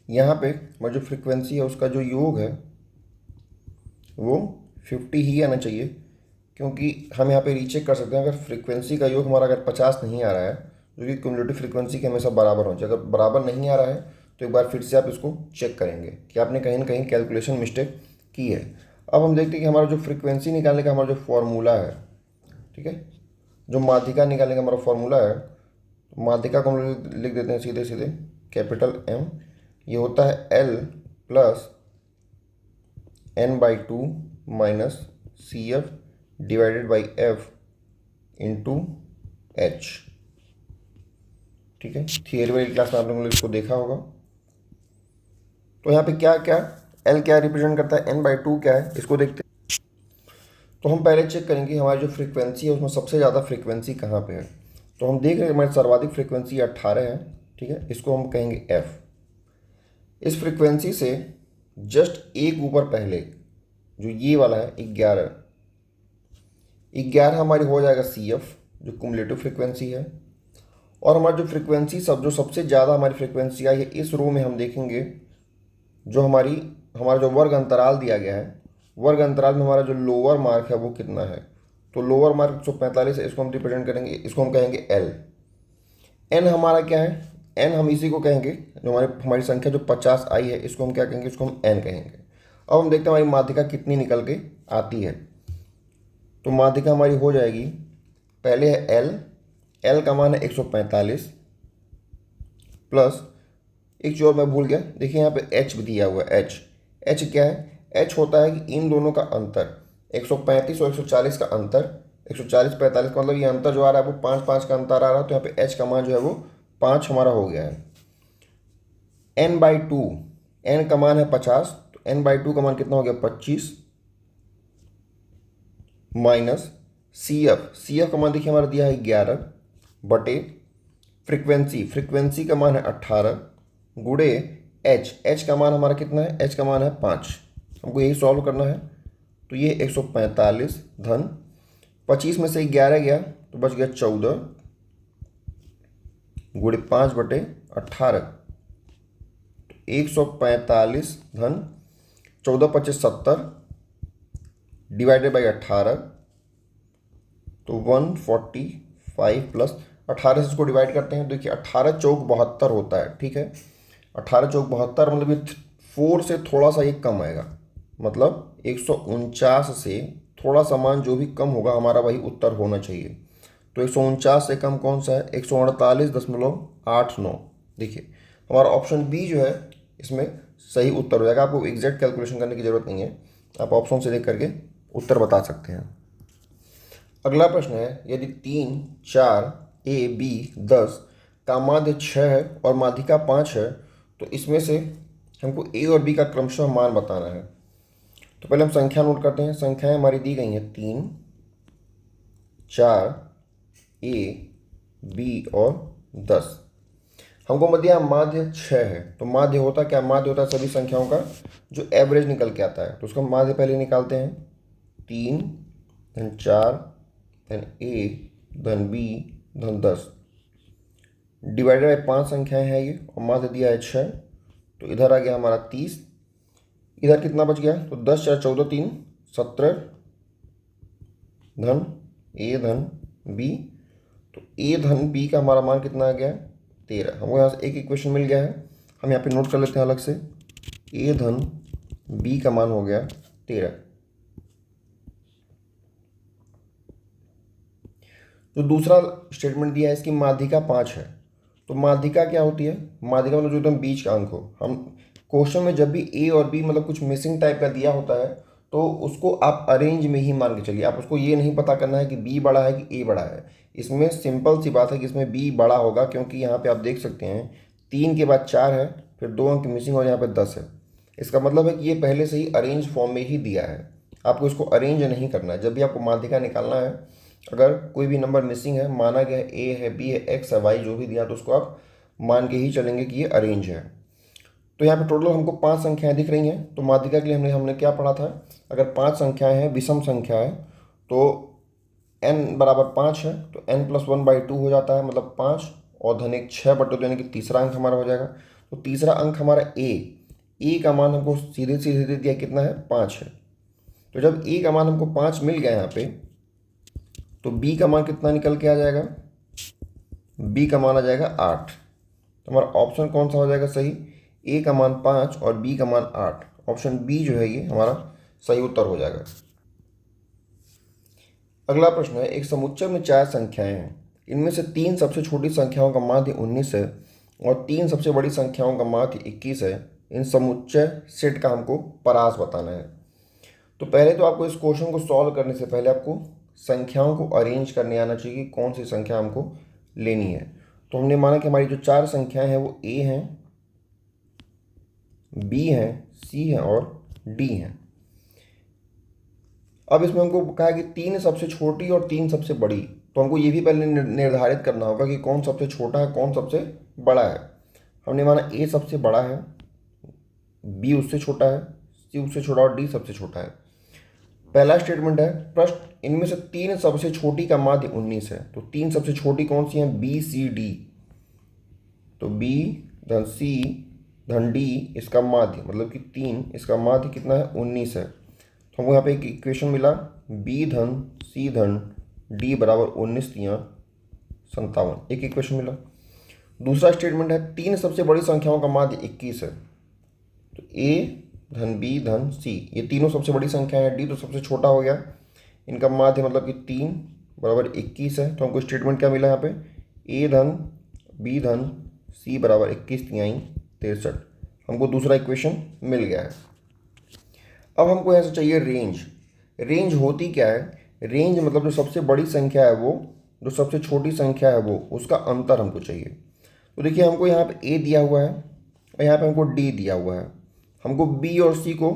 यहाँ पे हमारी जो फ्रीक्वेंसी है उसका जो योग है वो 50 ही आना चाहिए, क्योंकि हम यहाँ पे रीचेक कर सकते हैं अगर फ्रीक्वेंसी का योग हमारा अगर 50 नहीं आ रहा है, जो कि क्युमुलेटिव फ्रीक्वेंसी के हमेशा बराबर हो चाहिए। अगर बराबर नहीं आ रहा है तो एक बार फिर से आप इसको चेक करेंगे कि आपने कहीं ना कहीं कैलकुलेशन मिस्टेक की है। अब हम देखते हैं कि हमारा जो फ्रीक्वेंसी निकालने का हमारा जो फॉर्मूला है, ठीक है, जो माध्यिका निकालने का हमारा फॉर्मूला है, तो माध्यिका को हम लिख देते हैं सीधे सीधे कैपिटल M। ये होता है L plus N/2 minus CF divided by F into H। ठीक है, थियरी वाली क्लास में आप लोगों ने इसको देखा होगा। तो यहाँ पे क्या क्या L क्या रिप्रेजेंट करता है, N/2 क्या है, इसको देखते हैं। तो हम पहले चेक करेंगे हमारी जो फ्रीक्वेंसी है उसमें सबसे ज़्यादा फ्रीक्वेंसी कहाँ पे है। तो हम देख रहे हैं हमारी सर्वाधिक फ्रीक्वेंसी 18 है। ठीक है, इसको हम कहेंगे F। इस फ्रीक्वेंसी से जस्ट एक ऊपर पहले जो ये वाला है 11 हमारी हो जाएगा CF जो कुमुलेटिव फ्रीक्वेंसी है। और हमारी जो फ्रीक्वेंसी जो सबसे ज़्यादा हमारी फ्रीक्वेंसी आई है इस रो में हम देखेंगे जो हमारा जो वर्ग अंतराल दिया गया है, वर्ग अंतराल में हमारा जो लोअर मार्क है वो कितना है। तो लोअर मार्क 145 है, इसको हम रिप्रेजेंट करेंगे, इसको हम कहेंगे L। N हमारा क्या है, N हम इसी को कहेंगे, जो हमारी संख्या जो 50 आई है इसको हम क्या कहेंगे, इसको हम N कहेंगे। अब हम देखते हैं हमारी माध्यिका कितनी निकल के आती है। तो माध्यिका हमारी हो जाएगी, पहले है L का मान है 145 प्लस एक चीज़ और मैं भूल गया, देखिए यहाँ पे H भी दिया हुआ है। H क्या है, H होता है कि इन दोनों का अंतर, 135 और 140 का अंतर 140 45 का मतलब ये अंतर जो आ रहा है वो 5 5 का अंतर आ रहा है, तो यहाँ पे h का मान जो है वो 5 हमारा हो गया है। n/2, n का मान है 50, तो n/2 का मान कितना हो गया 25 माइनस CF का मान देखिए हमारा दिया है 11 बटे फ्रीक्वेंसी का मान है 18 गुड़े h का मान हमारा कितना है, h का मान है 5, हमको यही सॉल्व करना है। तो ये 145 धन 25 में से 11 गया तो बच गया 14 गुड़े 5 बटे 18, तो 145 धन 14 25 70 डिवाइडेड बाई 18, तो 145 प्लस 18 से इसको डिवाइड करते हैं। देखिए 18 चौक 72 होता है, ठीक है। 18 चौक 72 मतलब ये 4 से थोड़ा सा ये कम आएगा, मतलब 149 से थोड़ा सा मान जो भी कम होगा हमारा वही उत्तर होना चाहिए। तो 149 से कम कौन सा है, 148.89। देखिए हमारा ऑप्शन बी जो है इसमें सही उत्तर हो जाएगा। आपको एग्जैक्ट कैलकुलेशन करने की जरूरत नहीं है, आप ऑप्शन से देख करके उत्तर बता सकते हैं। अगला प्रश्न है, यदि 3 4 a b 10 का माध्य 6 है और माध्यिका 5 है तो इसमें से हमको a और b का क्रमशः मान बताना है। तो पहले हम संख्या नोट करते हैं। संख्याएं हमारी दी गई हैं 3 4 a b और 10। हमको मध्य माध्य 6 है, तो माध्य होता क्या, माध्य होता है सभी संख्याओं का जो एवरेज निकल के आता है। तो उसका माध्य पहले निकालते हैं, 3 धन 4 धन a धन b धन 10 डिवाइडेड बाई 5 संख्याएं हैं ये, और माध्य दिया है 6, तो इधर आ गया हमारा 30, इधर कितना बच गया, तो 10 4 14 3 17 धन a धन b, तो a धन b का हमारा मान कितना आ गया 13। हमको यहाँ से एक इक्वेशन मिल गया है, हम यहाँ पे नोट कर लेते हैं अलग से, a धन b का मान हो गया 13। जो दूसरा स्टेटमेंट दिया है इसकी माध्यिका 5 है, तो माध्यिका क्या होती है, माध्यिका मतलब जो एकदम बीच का अंक हो। हम क्वेश्चन में जब भी a और b मतलब कुछ मिसिंग टाइप का दिया होता है तो उसको आप अरेंज में ही मान के चलिए, आप उसको ये नहीं पता करना है कि b बड़ा है कि a बड़ा है। इसमें सिंपल सी बात है कि इसमें b बड़ा होगा, क्योंकि यहाँ पे आप देख सकते हैं 3 के बाद 4 है, फिर 2 अंक मिसिंग और यहाँ पे 10 है। इसका मतलब है कि ये पहले से ही अरेंज फॉर्म में ही दिया है, आपको इसको अरेंज नहीं करना है। जब भी आपको माध्यिका निकालना है, अगर कोई भी नंबर मिसिंग है, माना गया है a है b है x है y जो भी दिया, तो उसको आप मान के ही चलेंगे कि ये अरेंज है। तो यहाँ पे टोटल हमको 5 संख्याएं दिख रही हैं। तो माध्यिका के लिए हमने क्या पढ़ा था, अगर 5 संख्याएं हैं, विषम संख्या है, तो n बराबर 5 है तो n + 1/2 हो जाता है, मतलब 5 और धन 1 6 बटे 2 यानी कि तीसरा अंक हमारा हो जाएगा। तो तीसरा अंक हमारा a का मान हमको सीधे सीधे दे दिया कितना है 5 है। तो जब a का मान हमको 5 मिल गया यहाँ पे, तो b का मान कितना निकल के आ जाएगा, b का मान आ जाएगा 8। तो हमारा ऑप्शन कौन सा हो जाएगा सही, a का मान 5 और b का मान 8। ऑप्शन बी जो है ये हमारा सही उत्तर हो जाएगा। अगला प्रश्न है, एक समुच्चय में 4 संख्याएं हैं, इनमें से 3 सबसे छोटी संख्याओं का माध्य 19 है और 3 सबसे बड़ी संख्याओं का माध्य 21 है। इन समुच्चय सेट का हमको परास बताना है। तो पहले तो आपको इस क्वेश्चन को सॉल्व करने से पहले आपको संख्याओं को अरेंज करने आना चाहिए कि कौन सी संख्या हमको लेनी है। तो हमने माना कि हमारी जो 4 संख्याएं हैं वो a हैं, b हैं, c हैं और d हैं। अब इसमें हमको कहा कि 3 सबसे छोटी और 3 सबसे बड़ी, तो हमको ये भी पहले निर्धारित करना होगा कि कौन सबसे छोटा है कौन सबसे बड़ा है। हमने माना a सबसे बड़ा है, b उससे छोटा है, c उससे छोटा और d सबसे छोटा है। पहला स्टेटमेंट है, प्रश्न इनमें से 3 सबसे छोटी का माध्य 19 है। तो 3 सबसे छोटी कौन सी हैं, b c d। तो b धन c धन d इसका माध्य मतलब कि 3, इसका माध्य कितना है 19 है। तो हमको यहाँ पे एक इक्वेशन मिला, b धन c धन d बराबर 19 × 57, एक इक्वेशन मिला। दूसरा स्टेटमेंट है, 3 सबसे बड़ी संख्याओं का माध्य 21 है। तो a धन b धन c, ये तीनों सबसे बड़ी संख्या है, d तो सबसे छोटा हो गया, इनका माध्य मतलब कि 3 बराबर 21 है। तो हमको स्टेटमेंट क्या मिला यहाँ पे, a धन b धन c बराबर 21 × 63। हमको दूसरा इक्वेशन मिल गया है। अब हमको यहाँ से चाहिए रेंज। रेंज होती क्या है, रेंज मतलब जो सबसे बड़ी संख्या है वो, जो सबसे छोटी संख्या है वो, उसका अंतर हमको चाहिए। तो देखिए हमको यहाँ पे ए दिया हुआ है और यहाँ पे हमको डी दिया हुआ है। हमको बी और सी को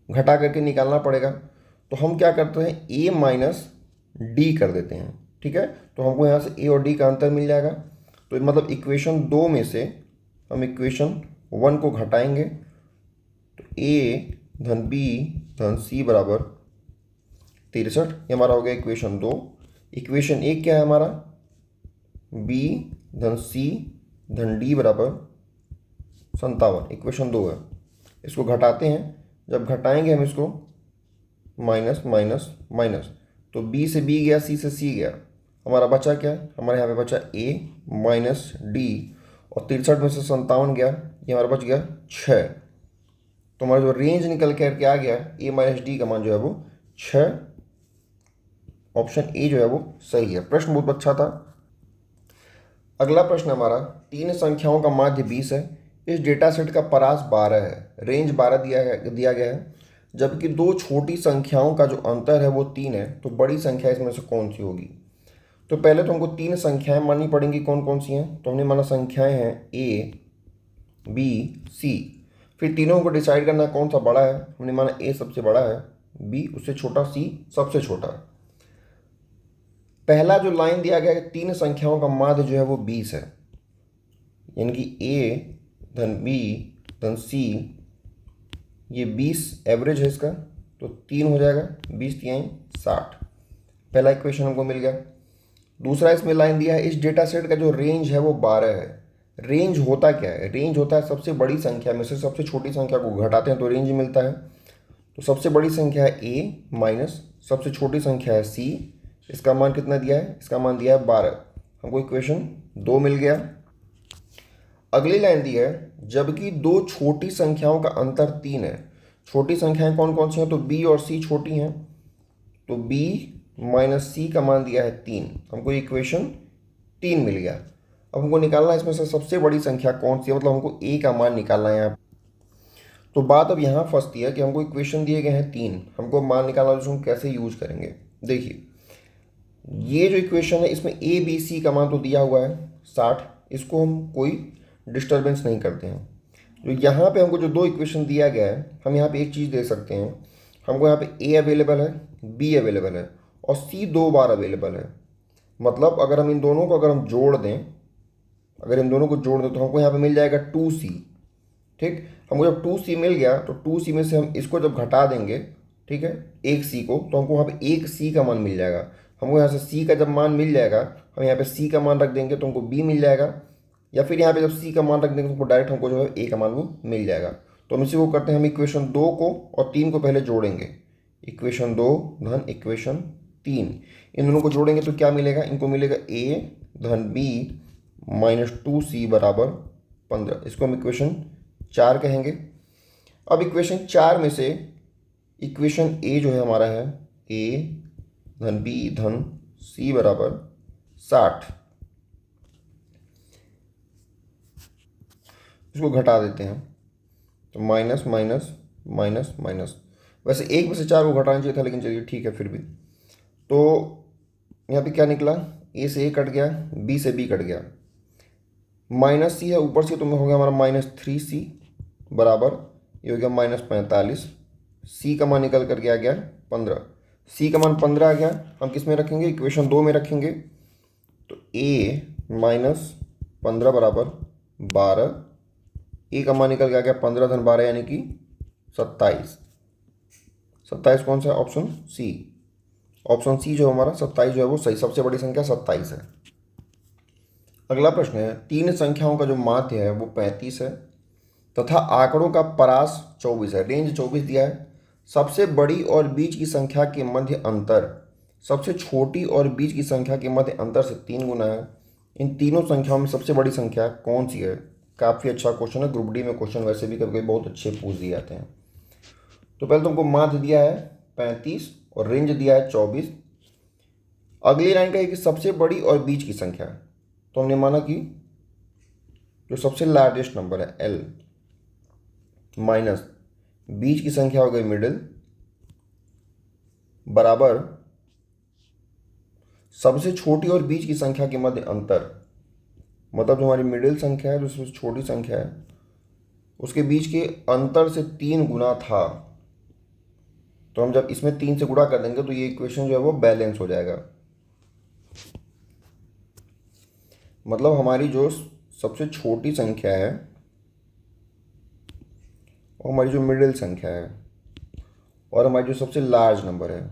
घटा करके निकालना पड़ेगा। तो हम क्या करते हैं, ए माइनस डी कर देते हैं। ठीक है, तो हमको यहाँ से ए और डी का अंतर मिल जाएगा। तो मतलब इक्वेशन 2 में से हम इक्वेशन 1 को घटाएंगे तो ए धन बी धन सी बराबर 63। ये हमारा हो गया इक्वेशन 2। इक्वेशन 1 क्या है हमारा, बी धन सी धन डी बराबर 57। इक्वेशन 2 है। इसको घटाते हैं, जब घटाएंगे हम इसको माइनस माइनस माइनस, तो बी से बी गया, सी से सी गया, हमारा बचा क्या, हमारे यहाँ पे बचा ए माइनस डी, और 63 में से 57 गया, ये हमारा बच गया 6। तो हमारा जो रेंज निकल के आ गया ए माइनस डी का मान जो है वो 6। ऑप्शन ए जो है वो सही है। प्रश्न बहुत अच्छा था। अगला प्रश्न हमारा, तीन संख्याओं का माध्य 20 है, इस डेटा सेट का परास 12 है, रेंज 12 दिया गया है, जबकि दो छोटी संख्याओं का जो अंतर है वो 3 है, तो बड़ी संख्या इसमें से कौन सी होगी। तो पहले तो हमको तीन संख्याएं माननी पड़ेंगी। कौन कौन सी हैं, तो हमने माना संख्याएं हैं ए बी सी। फिर तीनों को डिसाइड करना कौन सा बड़ा है। हमने माना ए सबसे बड़ा है, बी उससे छोटा, सी सबसे छोटा है। पहला जो लाइन दिया गया है, तीन संख्याओं का माध्य जो है वो 20 है, यानी कि ए धन बी धन सी, ये 20 एवरेज है इसका, तो 3 हो जाएगा, 20 3 60। पहला इक्वेशन हमको मिल गया। दूसरा इसमें लाइन दिया है, इस डेटा सेट का जो रेंज है वो 12 है। रेंज होता क्या है, रेंज होता है सबसे बड़ी संख्या में से सबसे छोटी संख्या को घटाते हैं तो रेंज मिलता है। तो सबसे बड़ी संख्या है ए माइनस सबसे छोटी संख्या है सी, इसका मान कितना दिया है, इसका मान दिया है 12। हमको इक्वेशन 2 मिल गया। अगली लाइन दी है, जबकि दो छोटी संख्याओं का अंतर 3 है। छोटी संख्याएं कौन कौन सी हैं, तो बी और सी छोटी हैं, तो बी माइनस सी का मान दिया है 3। हमको इक्वेशन 3 मिल गया। अब हमको निकालना है इसमें से सबसे बड़ी संख्या कौन सी है, मतलब हमको ए का मान निकालना है यहाँ। तो बात अब यहाँ फंसती है कि हमको इक्वेशन दिए गए हैं 3, हमको मान निकालना है, उसको हम कैसे यूज करेंगे। देखिए ये जो इक्वेशन है इसमें ए बी सी का मान तो दिया हुआ है 60, इसको हम कोई डिस्टर्बेंस नहीं करते हैं। जो यहाँ पे हमको जो दो इक्वेशन दिया गया है, हम यहाँ पे एक चीज़ दे सकते हैं, हमको यहाँ पे ए अवेलेबल है, बी अवेलेबल है और सी 2 बार अवेलेबल है। मतलब अगर हम इन दोनों को अगर हम जोड़ दें, अगर इन दोनों को जोड़ दें तो हमको यहाँ पे मिल जाएगा 2c। ठीक, हमको जब 2c मिल गया तो 2c में से हम इसको जब घटा देंगे, ठीक है, एक c को, तो हमको वहाँ पे एक c का मान मिल जाएगा। हमको यहाँ से c का जब मान मिल जाएगा, हम यहाँ पे c का मान रख देंगे तो हमको b मिल जाएगा, या फिर यहाँ पे जब c का मान रख देंगे तो डायरेक्ट हमको जो है a का मान वो मिल जाएगा। तो हम इसी को करते हैं, हम इक्वेशन 2 को और 3 को पहले जोड़ेंगे। इक्वेशन 2 धन इक्वेशन 3, इन दोनों को जोड़ेंगे तो क्या मिलेगा, इनको मिलेगा a धन b माइनस 2c बराबर 15। इसको हम इक्वेशन 4 कहेंगे। अब इक्वेशन 4 में से इक्वेशन a जो है हमारा है a धन b धन c बराबर 60। इसको घटा देते हैं तो माइनस माइनस माइनस माइनस, वैसे 1 में से 4 को घटाना चाहिए था लेकिन चलिए ठीक है फिर भी। तो यहाँ पे क्या निकला, a से a कट गया, b से b कट गया, माइनस सी है ऊपर से तो में हो गया हमारा -3c बराबर ये हो गया -45। c का मान निकल करके आ गया 15, c का मान 15 आ गया। हम किस में रखेंगे, इक्वेशन 2 में रखेंगे। तो a माइनस 15 बराबर 12, ए का मान निकल के आ गया 15 धन 12 यानी कि 27। 27 कौन सा है, ऑप्शन सी। ऑप्शन सी जो हमारा 27 जो है वो सही, सबसे बड़ी संख्या 27 है। अगला प्रश्न है, तीन संख्याओं का जो माध्य है वो 35 है तथा आंकड़ों का परास 24 है, रेंज 24 दिया है। सबसे बड़ी और बीच की संख्या के मध्य अंतर सबसे छोटी और बीच की संख्या के मध्य अंतर से 3 गुना है। इन तीनों संख्याओं में सबसे बड़ी संख्या कौन सी है। काफ़ी अच्छा क्वेश्चन है, ग्रुप डी में क्वेश्चन वैसे भी कभी कभी बहुत अच्छे पूछ दिए जाते हैं। तो पहले तुमको माध्य दिया है 35 और रेंज दिया है 24। अगली लाइन का है कि सबसे बड़ी और बीच की संख्या, तो हमने माना कि जो सबसे लार्जेस्ट नंबर है L माइनस बीच की संख्या हो गई मिडिल, बराबर सबसे छोटी और बीच की संख्या के मध्य अंतर, मतलब जो हमारी मिडिल संख्या है, जो सबसे छोटी संख्या है, उसके बीच के अंतर से 3 गुना था। तो हम जब इसमें 3 से गुणा कर देंगे तो ये इक्वेशन जो है वो बैलेंस हो जाएगा। मतलब हमारी जो सबसे छोटी संख्या है और हमारी जो मिडिल संख्या है और हमारी जो सबसे लार्ज नंबर है,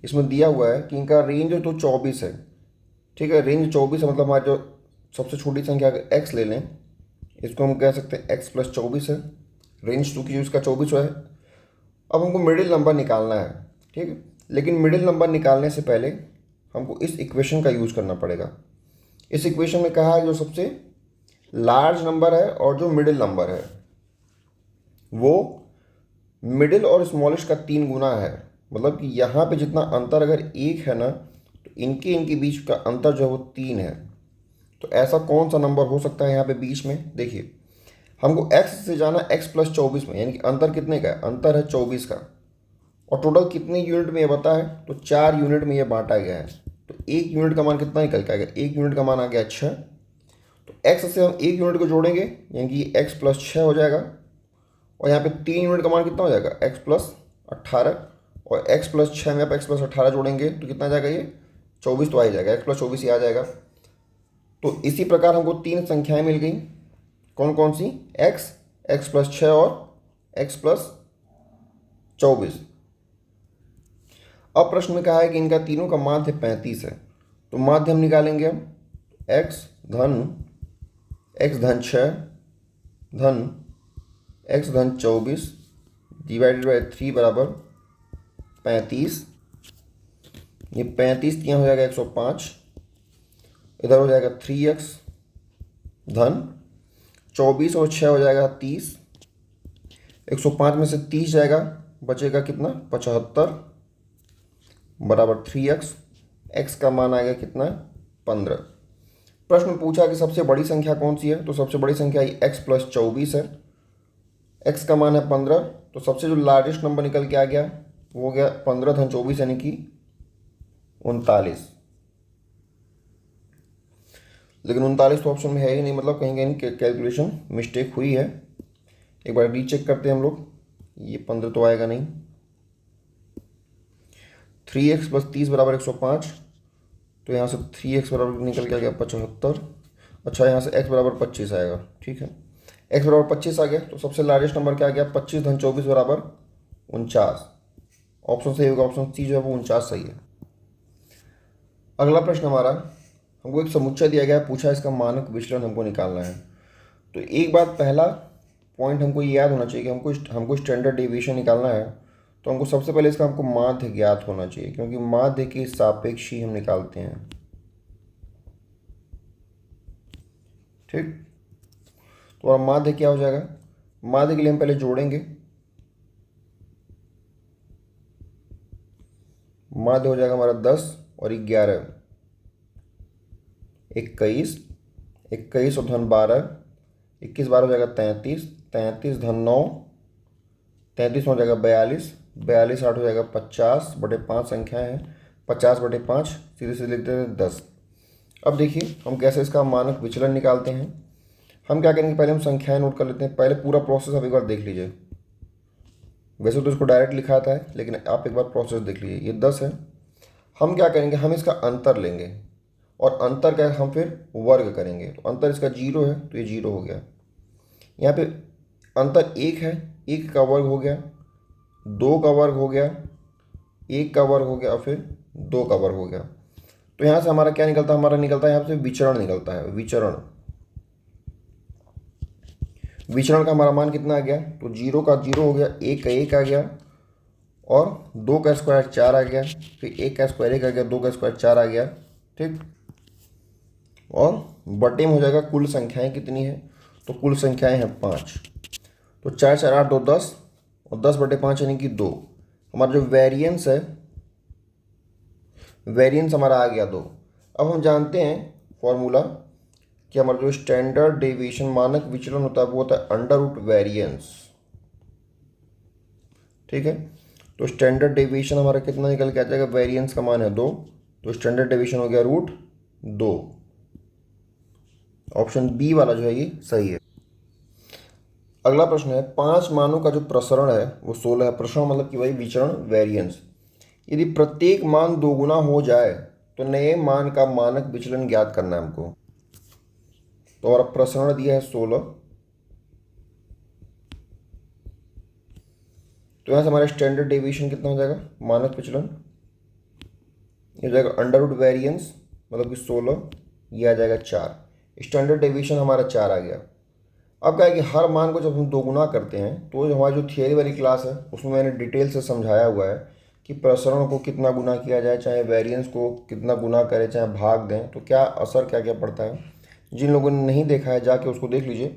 इसमें दिया हुआ है कि इनका रेंज तो 24 है। ठीक है, रेंज 24 है, मतलब हमारी जो सबसे छोटी संख्या अगर एक्स ले लें, इसको हम कह सकते हैं एक्स प्लस 24 है। रेंज 2 की जो इसका 24 है। अब हमको मिडिल नंबर निकालना है। ठीक है, लेकिन मिडिल नंबर निकालने से पहले हमको इस इक्वेशन का यूज़ करना पड़ेगा। इस इक्वेशन में कहा है जो सबसे लार्ज नंबर है और जो मिडिल नंबर है वो मिडिल और स्मॉलेस्ट का 3 गुना है। मतलब कि यहाँ पे जितना अंतर अगर 1 है ना, तो इनके बीच का अंतर जो है वो 3 है। तो ऐसा कौन सा नंबर हो सकता है यहाँ पे बीच में? देखिए, हमको x से जाना x प्लस 24 में, यानी कि अंतर कितने का है? अंतर है 24 का। और टोटल कितने यूनिट में ये बता है? तो 4 यूनिट में ये बांटा गया है। तो 1 यूनिट का मान कितना निकल के आएगा? 1 यूनिट का मान आ गया 6। तो x से हम 1 यूनिट को जोड़ेंगे, यानी कि x प्लस 6 हो जाएगा। और यहाँ पे 3 यूनिट का मान कितना हो जाएगा? x plus 18। और x प्लस 6 में आप x प्लस 18 जोड़ेंगे तो कितना आ जाएगा? ये 24 तो आ ही जाएगा, x प्लस 24 ही आ जाएगा। तो इसी प्रकार हमको 3 संख्याएं मिल गई। कौन कौन सी? x प्लस 6 और x प्लस 24। अब प्रश्न में कहा है कि इनका तीनों का माध्य 35 है। तो माध्य हम निकालेंगे हम x धन 6 धन x धन 24 डिवाइडेड बाई 3 बराबर 35। ये 35 यहाँ हो जाएगा 105, इधर हो जाएगा 3x धन 24 और 6 हो जाएगा 30। 105 में से 30 जाएगा, बचेगा कितना? 75 बराबर 3x। x का मान आएगा कितना? 15। प्रश्न में पूछा कि सबसे बड़ी संख्या कौन सी है? तो सबसे बड़ी संख्या x प्लस 24 है। x का मान है 15। तो सबसे जो लार्जेस्ट नंबर निकल के आ गया वो हो गया 15 धन 24 यानी कि 39। लेकिन 39 तो ऑप्शन में है ही नहीं, मतलब कहीं कहीं कैलकुलेशन मिस्टेक हुई है। एक बार रीचेक करते हैं हम लोग। ये 15 तो आएगा नहीं। 3x प्लस 30 बराबर 105। तो यहाँ से 3x बराबर निकल के आ गया 75। अच्छा, यहाँ से x बराबर 25 आएगा। ठीक है, x बराबर 25 आ गया। तो सबसे लार्जेस्ट नंबर क्या आ गया? 25 धन 24 बराबर 49। ऑप्शन सही होगा, ऑप्शन सी जो है वो 49 सही है। अगला प्रश्न हमारा, हमको एक समुच्चय दिया गया है, पूछा इसका मानक विचलन हमको निकालना है। तो एक बात, पहला पॉइंट हमको ये याद होना चाहिए कि हमको स्टैंडर्ड डेविएशन निकालना है। तो हमको सबसे पहले इसका हमको माध्य ज्ञात होना चाहिए, क्योंकि माध्य के सापेक्ष ही हम निकालते हैं। ठीक, तो और माध्य क्या हो जाएगा? माध्य के लिए हम पहले जोड़ेंगे। माध्य हो जाएगा हमारा 10 और 11, 21, 21 और धन 12, 21 12 हो जाएगा 33, 33 धन 9, 33 हो जाएगा 42, 42 8 हो जाएगा 50 बटे 5 संख्याएं हैं, 50 बटे 5 सीधे से लिख देते हैं 10। अब देखिए हम कैसे इसका मानक विचलन निकालते हैं। हम क्या करेंगे, पहले हम संख्याएं नोट कर लेते हैं। पहले पूरा प्रोसेस आप एक बार देख लीजिए। वैसे तो इसको डायरेक्ट लिखा आता है, लेकिन आप एक बार प्रोसेस देख लीजिए। ये 10 है। हम क्या करेंगे, हम इसका अंतर लेंगे और अंतर का हम फिर वर्ग करेंगे। तो अंतर इसका 0 है तो ये 0 हो गया। यहाँ पे अंतर 1 है, 1 का वर्ग हो गया, 2 का वर्ग हो गया, 1 का वर्ग हो गया और फिर 2 का वर्ग हो गया। तो यहाँ से हमारा क्या निकलता है? हमारा निकलता है यहाँ से विचरण निकलता है। विचरण का हमारा मान कितना आ गया? तो 0 का 0 हो गया, 1 का 1 आ गया और 2 का स्क्वायर 4 आ गया, फिर 1 का स्क्वायर 1 आ गया, 2 का स्क्वायर 4 आ गया। ठीक, और बटे में हो जाएगा कुल संख्याएं कितनी है? तो कुल संख्याएं हैं 5। तो 4 4 8 2 10 और 10 बटे 5 यानी कि 2। हमारा जो वेरिएंस है, वेरिएंस हमारा आ गया 2। अब हम जानते हैं फॉर्मूला कि हमारा जो स्टैंडर्ड डेविएशन मानक विचलन होता है वो होता है अंडर रूट वेरिएंस। ठीक है, तो स्टैंडर्ड डेविएशन हमारा कितना निकल के आ जाएगा, वेरिएंस का मान है 2, तो स्टैंडर्ड डेविएशन हो गया √2। ऑप्शन बी वाला जो है ये सही है। अगला प्रश्न है 5 मानों का जो प्रसरण है वो 16 है। प्रसरण मतलब कि भाई विचरण, वेरिएंस। यदि प्रत्येक मान दोगुना हो जाए तो नए मान का मानक विचलन ज्ञात करना है हमको। तो हमारा प्रसरण दिया है 16, तो यहाँ से हमारा स्टैंडर्ड डेविएशन कितना हो जाएगा, मानक विचलन, ये हो जाएगा अंडरवुड वेरिएंस मतलब कि 16, ये आ जाएगा 4। स्टैंडर्ड डेविएशन हमारा 4 आ गया। अब क्या है कि हर मान को जब हम दोगुना करते हैं तो हमारी जो थियरी वाली क्लास है उसमें मैंने डिटेल से समझाया हुआ है कि प्रसरण को कितना गुना किया जाए, चाहे वेरिएंस को कितना गुना करें, चाहे भाग दें, तो क्या असर क्या क्या पड़ता है। जिन लोगों ने नहीं देखा है जाके उसको देख लीजिए,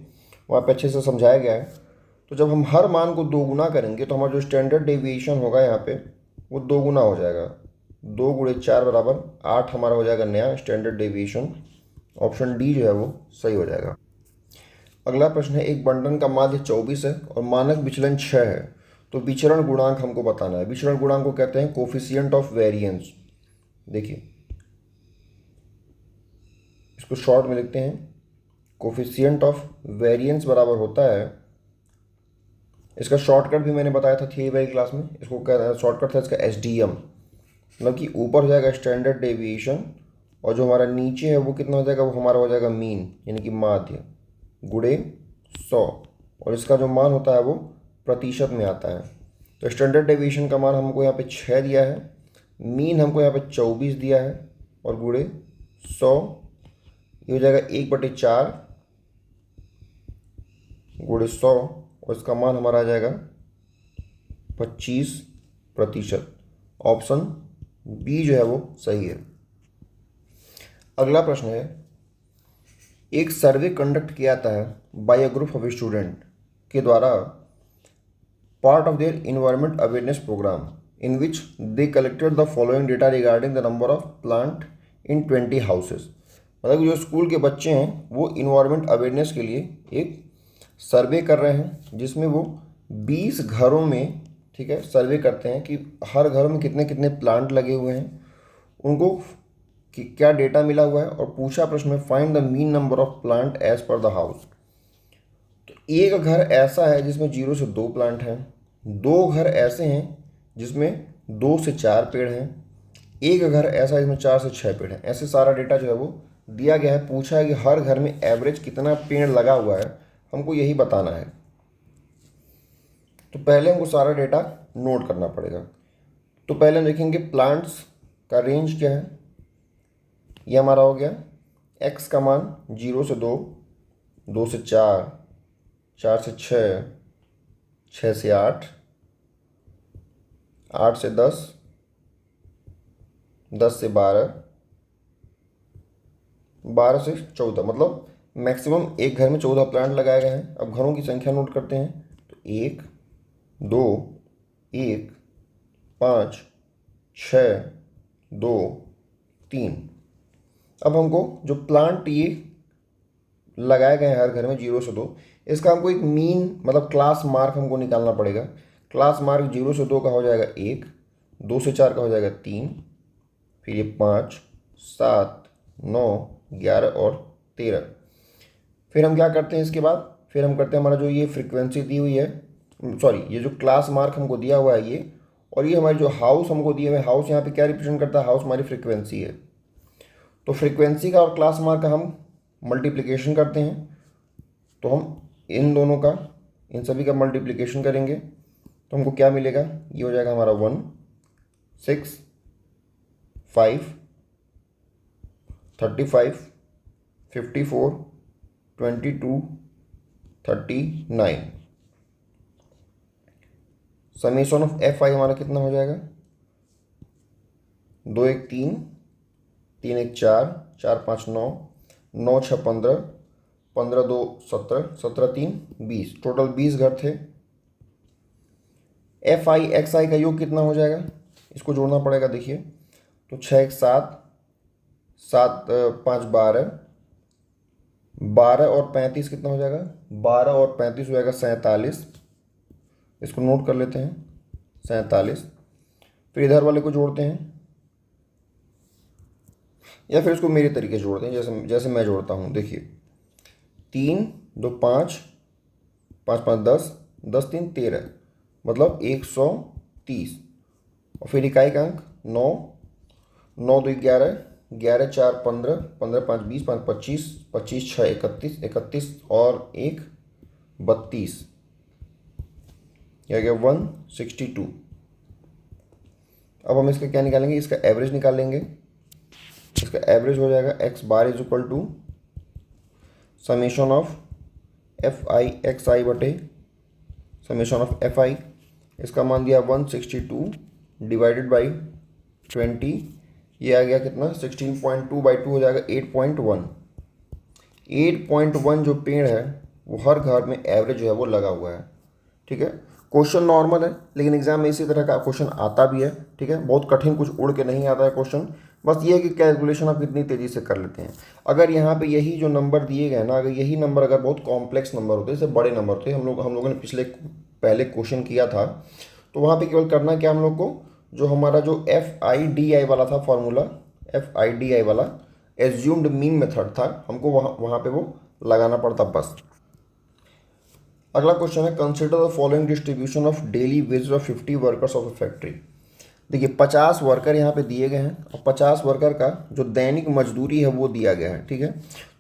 वहाँ पे अच्छे से समझाया गया है। तो जब हम हर मान को दोगुना करेंगे तो हमारा जो स्टैंडर्ड डेविएशन होगा यहाँ पे वो दोगुना हो जाएगा। 2 × 4 = 8 हमारा हो जाएगा नया स्टैंडर्ड डेविएशन। ऑप्शन डी जो है वो सही हो जाएगा। अगला प्रश्न है एक बंटन का माध्य 24 है और मानक विचलन 6 है, तो विचरण गुणांक हमको बताना है। विचरण गुणांक को कहते हैं कोफिशिएंट ऑफ वेरिएंस। देखिए इसको शॉर्ट में लिखते हैं, कोफिशिएंट ऑफ वेरिएंस बराबर होता है, इसका शॉर्टकट भी मैंने बताया था थियरी वाली क्लास में, इसको शॉर्टकट था इसका SDM, मतलब कि ऊपर हो जाएगा स्टैंडर्ड डेविएशन और जो हमारा नीचे है वो कितना हो जाएगा, वो हमारा हो जाएगा मीन यानी कि माध्य गुणे 100, और इसका जो मान होता है वो प्रतिशत में आता है। तो स्टैंडर्ड डेविएशन का मान हमको यहाँ पे 6 दिया है, मीन हमको यहाँ पे 24 दिया है और गुणे 100, ये हो जाएगा 1/4 गुणे 100 और इसका मान हमारा आ जाएगा 25%। ऑप्शन बी जो है वो सही है। अगला प्रश्न है एक सर्वे कंडक्ट किया जाता है by a group of student के द्वारा part of their environment awareness program in which they collected the following data regarding the number of plant in 20 houses. मतलब जो स्कूल के बच्चे हैं वो इन्वायरमेंट अवेयरनेस के लिए एक सर्वे कर रहे हैं जिसमें वो 20 घरों में, ठीक है, सर्वे करते हैं कि हर घर में कितने कितने प्लांट लगे हुए हैं, उनको कि क्या डेटा मिला हुआ है, और पूछा प्रश्न में find the mean number of plant as per the house. तो एक घर ऐसा है जिसमें 0 से 2 प्लांट हैं, 2 घर ऐसे हैं जिसमें 2 से 4 पेड़ हैं, एक घर ऐसा है जिसमें 4 से 6 पेड़ हैं। ऐसे सारा डेटा जो है वो दिया गया है। पूछा है कि हर घर में एवरेज कितना पेड़ लगा हुआ है, हमको यही बताना है। तो पहले हमको सारा डेटा नोट करना पड़ेगा। तो पहले हम देखेंगे प्लांट्स का रेंज क्या है। ये हमारा हो गया x का मान 0 से 2, 2 से 4, 4 से 6, 6 से 8, 8 से 10, 10 से 12, 12 से 14, मतलब मैक्सिमम एक घर में 14 प्लांट लगाए गए हैं। अब घरों की संख्या नोट करते हैं, तो 1 2 1 5 6 2 3। अब हमको जो प्लांट ये लगाए गए हैं हर घर में 0 से 2, इसका हमको एक मीन मतलब क्लास मार्क हमको निकालना पड़ेगा। क्लास मार्क 0 से 2 का हो जाएगा 1, 2 से 4 का हो जाएगा 3, फिर ये 5 7 9 11 और 13। फिर हम क्या करते हैं इसके बाद, फिर हम करते हैं हमारा जो ये फ्रीक्वेंसी दी हुई है, सॉरी ये जो क्लास मार्क हमको दिया हुआ है ये, और ये हमारी जो हाउस हमको दिए हुए हैं, हाउस यहाँ पे क्या रिप्रेजेंट करता है, हाउस हमारी फ्रीक्वेंसी है। तो फ्रीक्वेंसी का और क्लास मार्क का हम मल्टीप्लिकेशन करते हैं, तो हम इन दोनों का, इन सभी का मल्टीप्लिकेशन करेंगे तो हमको क्या मिलेगा, ये हो जाएगा हमारा 1 6 5 35 54 22 39। समेशन ऑफ FI हमारा कितना हो जाएगा, 2 1 3, 3 1 4, 4 5 9, 9 6 15, 15 2 17, 17 3 20, टोटल 20 घर थे। FI XI का योग कितना हो जाएगा, इसको जोड़ना पड़ेगा। देखिए तो 6 1 7, 7 5 12, 12 और 35 कितना हो जाएगा, 12 और 35 हो जाएगा 47। इसको नोट कर लेते हैं, 47। फिर इधर वाले को जोड़ते हैं, या फिर इसको मेरे तरीके से जोड़ते हैं जैसे जैसे मैं जोड़ता हूँ। देखिए 3 2 5, 5 5 10, 10 3 13, मतलब 130। और फिर इकाई का अंक 9, 9 2 11, 11 4 15, 15 5 20, 5 25, 25 6 31, 31 और 1 32, यह गया 162। अब हम इसका क्या निकालेंगे, इसका एवरेज निकाल लेंगे। इसका एवरेज हो जाएगा X bar is equal to summation of F I X I बटे समेशन ऑफ एफ आई। इसका मान दिया 162 डिवाइडेड बाई 20, ये आ गया कितना 16.2/2 हो जाएगा 8.1। 8.1 जो पेड़ है वो हर घर में एवरेज जो है वो लगा हुआ है। ठीक है, क्वेश्चन नॉर्मल है, लेकिन एग्जाम में इसी तरह का क्वेश्चन आता भी है। ठीक है, बहुत कठिन कुछ उड़ के नहीं आता है क्वेश्चन, बस ये है कि कैलकुलेशन आप कितनी तेज़ी से कर लेते हैं। अगर यहाँ पे यही जो नंबर दिए गए ना, अगर यही नंबर अगर बहुत कॉम्प्लेक्स नंबर होते, जैसे बड़े नंबर होते, हम लोगों ने पहले क्वेश्चन किया था, तो वहाँ पे केवल करना क्या हम लोग को, जो हमारा जो FIDI वाला था फॉर्मूला, FIDI वाला एज्यूम्ड मीन मेथड था, हमको वहाँ पे वो लगाना पड़ता बस। अगला क्वेश्चन है consider the following distribution of daily wages of 50 workers of a factory. देखिए 50 वर्कर यहाँ पे दिए गए हैं और 50 वर्कर का जो दैनिक मजदूरी है वो दिया गया है। ठीक है,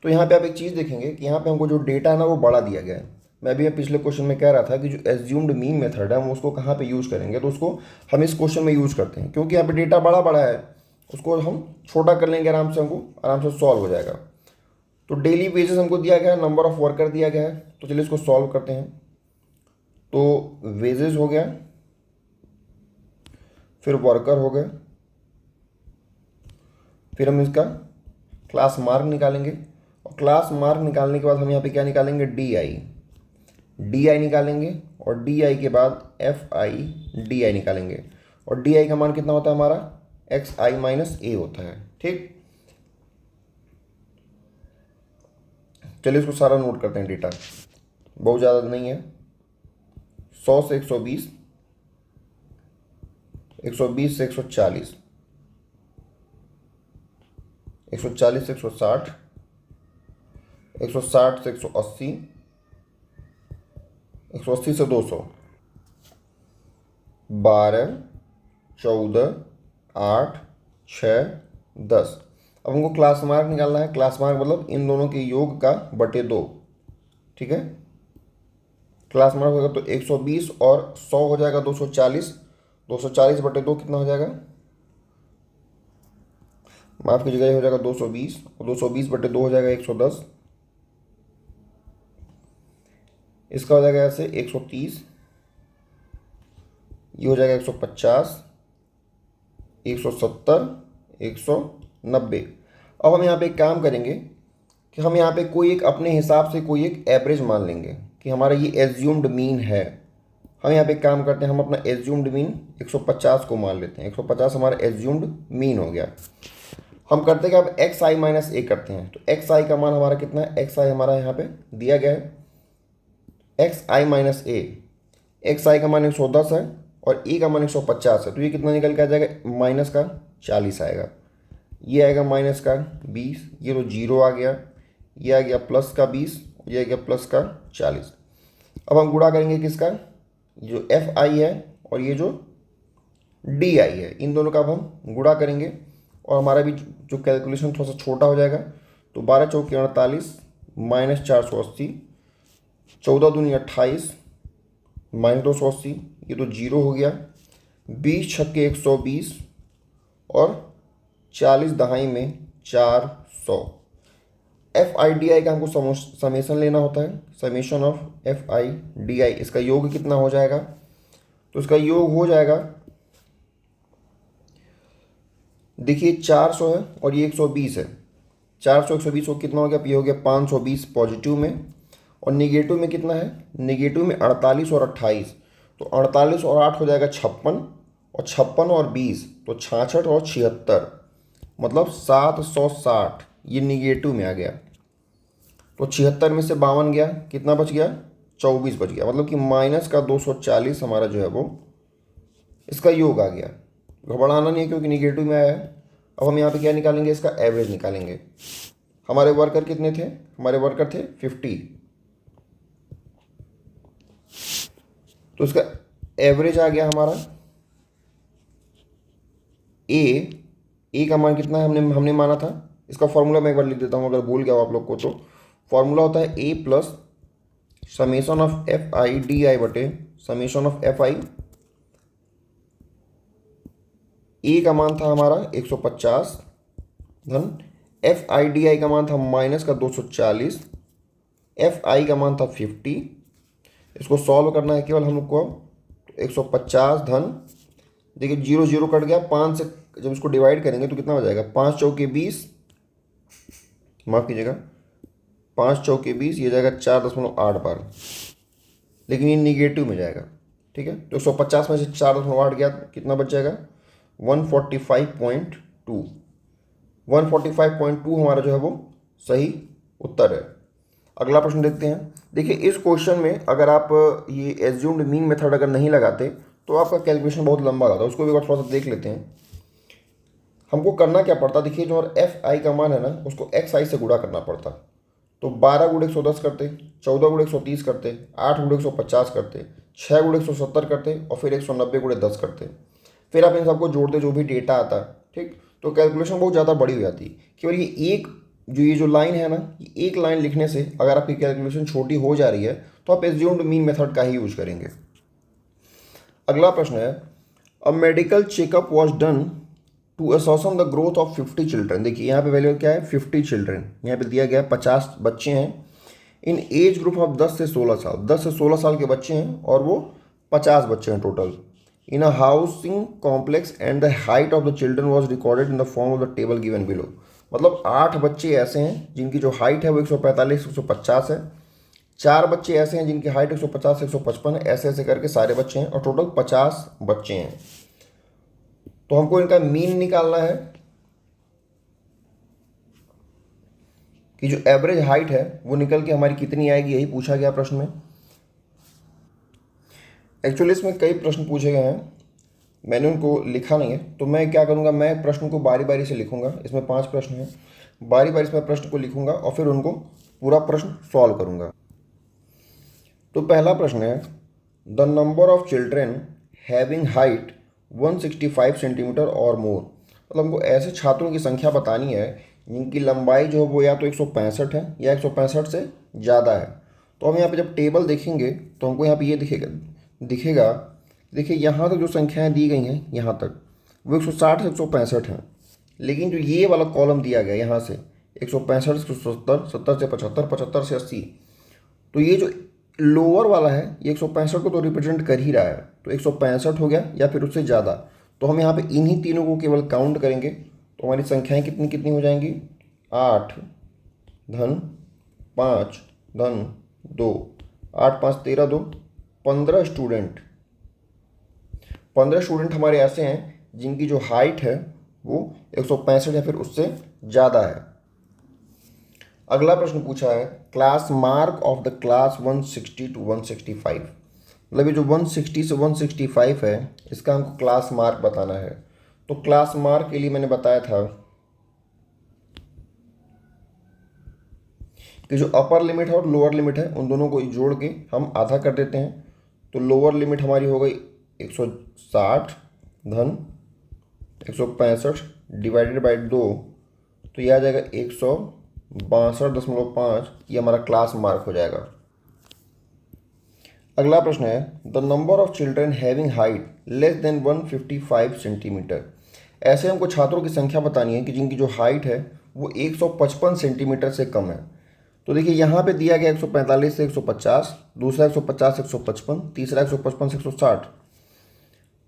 तो यहाँ पे आप एक चीज़ देखेंगे कि यहाँ पे हमको जो डेटा है ना वो बड़ा दिया गया है। मैं भी पिछले क्वेश्चन में कह रहा था कि जो एज्यूम्ड मीन मेथड है हम उसको कहाँ पे यूज़ करेंगे, तो उसको हम इस क्वेश्चन में यूज़ करते हैं, क्योंकि यहाँ पे डेटा बड़ा बड़ा है, उसको हम छोटा कर लेंगे आराम से, हमको आराम से सॉल्व हो जाएगा। तो डेली वेजेस हमको दिया गया है, नंबर ऑफ वर्कर दिया गया है, तो चलिए इसको सॉल्व करते हैं। तो वेजेस हो गया, फिर वर्कर हो गए, फिर हम इसका क्लास मार्क निकालेंगे, और क्लास मार्क निकालने के बाद हम यहाँ पे क्या निकालेंगे, DI निकालेंगे, और DI के बाद FIDI निकालेंगे, और DI का मान कितना होता है हमारा XI माइनस A होता है। ठीक, चलिए इसको सारा नोट करते हैं। डेटा बहुत ज़्यादा नहीं है, 100 से 120, 120 से 140, 140 से 160, 160 से 180, 180 से 200, 12 14 8 6 10। अब हमको क्लास मार्क निकालना है। क्लास मार्क मतलब इन दोनों के योग का बटे 2। ठीक है, क्लास मार्क होगा तो 120 और 100 हो जाएगा 240, 240 बटे 2 कितना हो जाएगा, माफ कीजिएगा, ये हो जाएगा 220, और 220 बटे 2 हो जाएगा 110। इसका हो जाएगा ऐसे 130, ये हो जाएगा 150, 170, 190। अब हम यहाँ पे एक काम करेंगे कि हम यहाँ पे कोई एक अपने हिसाब से कोई एक एवरेज मान लेंगे कि हमारा ये एज्यूम्ड मीन है। हम यहाँ पे एक काम करते हैं, हम अपना एज्यूम्ड मीन 150 को मान लेते हैं। 150 हमारा एज्यूम्ड मीन हो गया। हम करते हैं कि अब XI माइनस A करते हैं, तो XI का मान हमारा कितना है, XI हमारा यहाँ पे दिया गया है XI माइनस A। XI का मान 110 है और A का मान 150 है, तो ये कितना निकल के आ जाएगा, माइनस का 40 आएगा, ये आएगा माइनस का 20, ये तो 0 आ गया, ये आ गया प्लस का 20, ये आ गया प्लस का 40। अब हम गुणा करेंगे किसका, जो FI है और ये जो DI है, इन दोनों का अब हम गुणा करेंगे और हमारा भी जो कैलकुलेशन थोड़ा सा छोटा हो जाएगा। तो 12 चौके 48 माइनस 480, 14 दूनी 28 माइनस 280, ये तो 0 हो गया, 20 छक्के 120 और 40 दहाई में 400। FIDI का हमको समेशन लेना होता है, समेशन ऑफ FIDI। इसका योग कितना हो जाएगा, तो इसका योग हो जाएगा, देखिए 400 है और ये 120 है, 400 120 को कितना हो गया, ये हो गया 520 पॉजिटिव में, और निगेटिव में कितना है, निगेटिव में 48 और 28, तो 48 और 8 हो जाएगा 56, और 56 और 20 तो 66 और 76, मतलब 760, ये निगेटिव में आ गया। तो 76 में से 52 गया, कितना बच गया, 24 बच गया, मतलब कि माइनस का 240 हमारा जो है वो इसका योग आ गया, घबराना नहीं है क्योंकि निगेटिव में आया है। अब हम यहाँ पे क्या निकालेंगे, इसका एवरेज निकालेंगे। हमारे वर्कर कितने थे, हमारे वर्कर थे 50, तो इसका एवरेज आ गया हमारा ए का मान कितना है, हमने माना था। इसका फॉर्मूला मैं एक बार लिख देता हूँ अगर भूल गया हो आप लोग को तो। फॉर्मूला होता है A plus summation of F I D I बटे summation of F I. A का मान था हमारा 150 धन एफ आई डी आई का मान था माइनस का 240, एफ आई का मान था 50। इसको सॉल्व करना है केवल हमको। 150 धन, देखिए 0 0 कट गया, 5 से जब इसको डिवाइड करेंगे तो कितना हो जाएगा, 5 चौके 20, माफ़ कीजिएगा 5 चौके 20, ये जाएगा 4.8 बार, लेकिन ये निगेटिव में जाएगा। ठीक है, तो 150 में से 4.8 गया, कितना बच जाएगा 145.2। 145.2 हमारा जो है वो सही उत्तर है। अगला प्रश्न देखते हैं। देखिए इस क्वेश्चन में अगर आप ये एज्यूम्ड मीन मेथड अगर नहीं लगाते तो आपका कैलकुलेशन बहुत लंबा आता है, उसको भी थोड़ा सा देख लेते हैं। हमको करना क्या पड़ता, देखिए जो एफ आई का मान है ना उसको एक्स आई से गुणा करना पड़ता। तो 12 गुणे 110 करते, 14 गुणे 130 करते, 8 गुणे 150 करते, 6 गुणे 170 करते और फिर 190 गुणे 10 करते। फिर आप इन सबको जोड़ते जो भी डेटा आता, ठीक, तो कैलकुलेशन बहुत ज़्यादा बड़ी हो जाती। केवल ये जो लाइन है ना, ये एक लाइन लिखने से अगर आपकी कैलकुलेशन छोटी हो जा रही है तो आप एज्यूम्ड मीन मेथड का ही यूज करेंगे। अगला प्रश्न है, a medical checkup was done to assess the growth of 50 children. देखिए यहाँ पे वैल्यू क्या है, 50 चिल्ड्रन, यहाँ पे दिया गया 50 बच्चे हैं इन एज ग्रुप ऑफ 10 से 16 साल। 10 से 16 साल के बच्चे हैं और वो 50 बच्चे हैं total in a housing complex and the height of the children was recorded in the form of the table given below. मतलब 8 बच्चे ऐसे हैं जिनकी जो हाइट है वो 145 से 150 है, 4 बच्चे ऐसे हैं जिनकी हाइट 150 से 155 है, ऐसे ऐसे करके सारे बच्चे हैं और टोटल 50 बच्चे हैं। तो हमको इनका मीन निकालना है कि जो एवरेज हाइट है वो निकल के हमारी कितनी आएगी, यही पूछा गया प्रश्न में। एक्चुअली इसमें कई प्रश्न पूछे गए हैं, मैंने उनको लिखा नहीं है, तो मैं क्या करूँगा, मैं प्रश्न को बारी बारी से लिखूंगा। इसमें 5 प्रश्न हैं, बारी बारी से मैं प्रश्न को लिखूंगा और फिर उनको पूरा प्रश्न सॉल्व करूंगा। तो पहला प्रश्न है, the number of children having height 165 centimetre और मोर। मतलब हमको ऐसे छात्रों की संख्या बतानी है जिनकी लंबाई जो है वो या तो 165 है या 165 से ज़्यादा है। तो हम यहाँ पे जब टेबल देखेंगे तो हमको यहाँ पे ये दिखेगा देखिए यहाँ तक जो संख्याएं दी गई हैं यहाँ तक वो 160 से 165 हैं, लेकिन जो ये वाला कॉलम दिया गया यहाँ से 165 से 170, 70 से 75, 75 से 80, तो ये जो लोअर वाला है ये 165 को तो रिप्रेजेंट कर ही रहा है, तो 165 हो गया या फिर उससे ज़्यादा। तो हम यहाँ पे इन्हीं तीनों को केवल काउंट करेंगे तो हमारी संख्याएं कितनी कितनी हो जाएंगी, 8 धन 5 धन 2, 8 5 13 2, 15 स्टूडेंट। 15 स्टूडेंट हमारे ऐसे हैं जिनकी जो हाइट है वो 165 या फिर उससे ज़्यादा है। अगला प्रश्न पूछा है, class mark of the class 160 to 165। मतलब ये जो 160 से 165 है इसका हमको क्लास मार्क बताना है। तो क्लास मार्क के लिए मैंने बताया था कि जो अपर लिमिट है और लोअर लिमिट है उन दोनों को जोड़ के हम आधा कर देते हैं। तो लोअर लिमिट हमारी हो गई 160 धन 165 डिवाइडेड बाई 2, तो यह आ जाएगा 162.5, ये हमारा क्लास मार्क हो जाएगा। अगला प्रश्न है, the number of children having height less than 155 centimetre. ऐसे हमको छात्रों की संख्या बतानी है कि जिनकी जो हाइट है वो 155 सेंटीमीटर से कम है। तो देखिए यहाँ पे दिया गया 145 से 150, दूसरा 150 से 155, तीसरा 155 से 160।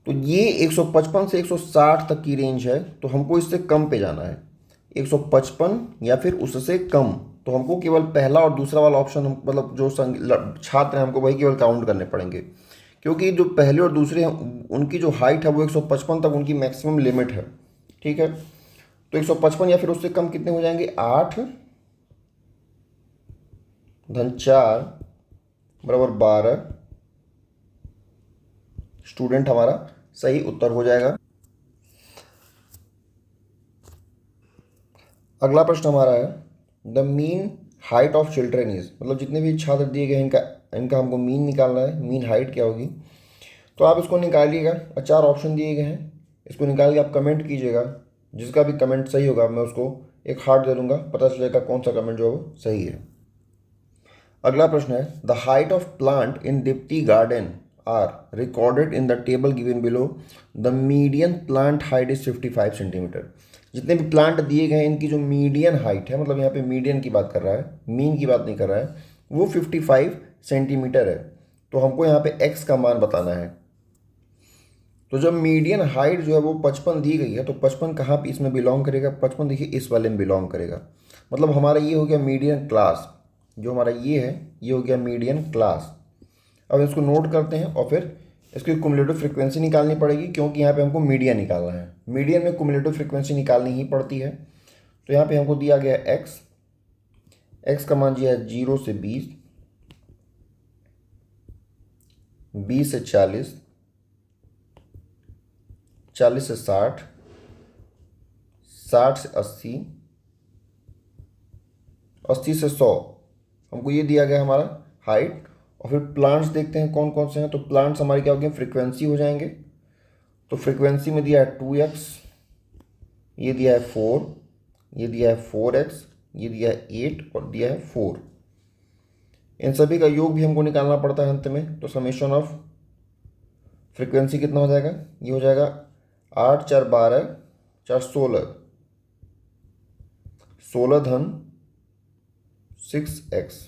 तो ये 155 से 160 तक की रेंज है, तो हमको इससे कम पे जाना है 155 या फिर उससे कम। तो हमको केवल पहला और दूसरा वाला ऑप्शन मतलब जो छात्र हैं हमको वही केवल काउंट करने पड़ेंगे, क्योंकि जो पहले और दूसरे हैं उनकी जो हाइट है वो 155 तक उनकी मैक्सिमम लिमिट है। ठीक है, तो 155 या फिर उससे कम कितने हो जाएंगे, 8 धन 4 बराबर 12 स्टूडेंट हमारा सही उत्तर हो जाएगा। अगला प्रश्न हमारा है the mean height of children is, मतलब जितने भी छात्र दिए गए हैं इनका हमको मीन निकालना है। मीन हाइट क्या होगी, तो आप इसको निकालिएगा। 4 ऑप्शन दिए गए हैं, इसको निकाल के आप कमेंट कीजिएगा। जिसका भी कमेंट सही होगा मैं उसको एक हार्ट दे दूंगा, पता चलेगा कौन सा कमेंट जो है वो सही है। अगला प्रश्न है the height of plant in Deepti garden are recorded in the table given below. The median plant height is 55 centimetre. जितने भी प्लांट दिए गए हैं इनकी जो मीडियन हाइट है, मतलब यहाँ पे मीडियन की बात कर रहा है, मीन की बात नहीं कर रहा है, वो 55 सेंटीमीटर है। तो हमको यहाँ पे x का मान बताना है। तो जब मीडियन हाइट जो है वो 55 दी गई है, तो 55 कहाँ पे इसमें बिलोंग करेगा, 55 देखिए इस वाले में बिलोंग करेगा। मतलब हमारा ये हो गया मीडियन क्लास, जो हमारा ये है ये हो गया मीडियन क्लास। अब इसको नोट करते हैं और फिर इसकी कुमुलेटिव फ्रीक्वेंसी निकालनी पड़ेगी, क्योंकि यहाँ पे हमको मीडियन निकालना है। मीडियन में कुमुलेटिव फ्रीक्वेंसी निकालनी ही पड़ती है। तो यहाँ पे हमको दिया गया एक्स का मान दिया है 0 से 20, 20 से 40, 40 से 60, 60 से 80, 80 से 100, हमको ये दिया गया हमारा हाइट। और फिर प्लांट्स देखते हैं कौन कौन से हैं। तो प्लांट्स हमारे क्या हो गए, फ्रीक्वेंसी हो जाएंगे। तो फ्रीक्वेंसी में दिया है 2x, ये दिया है 4, ये दिया है 4x, ये दिया है 8 और दिया है 4। इन सभी का योग भी हमको निकालना पड़ता है अंत में। तो समेशन ऑफ फ्रीक्वेंसी कितना हो जाएगा, ये हो जाएगा 8 4 12 4 16, 16 धन 6x।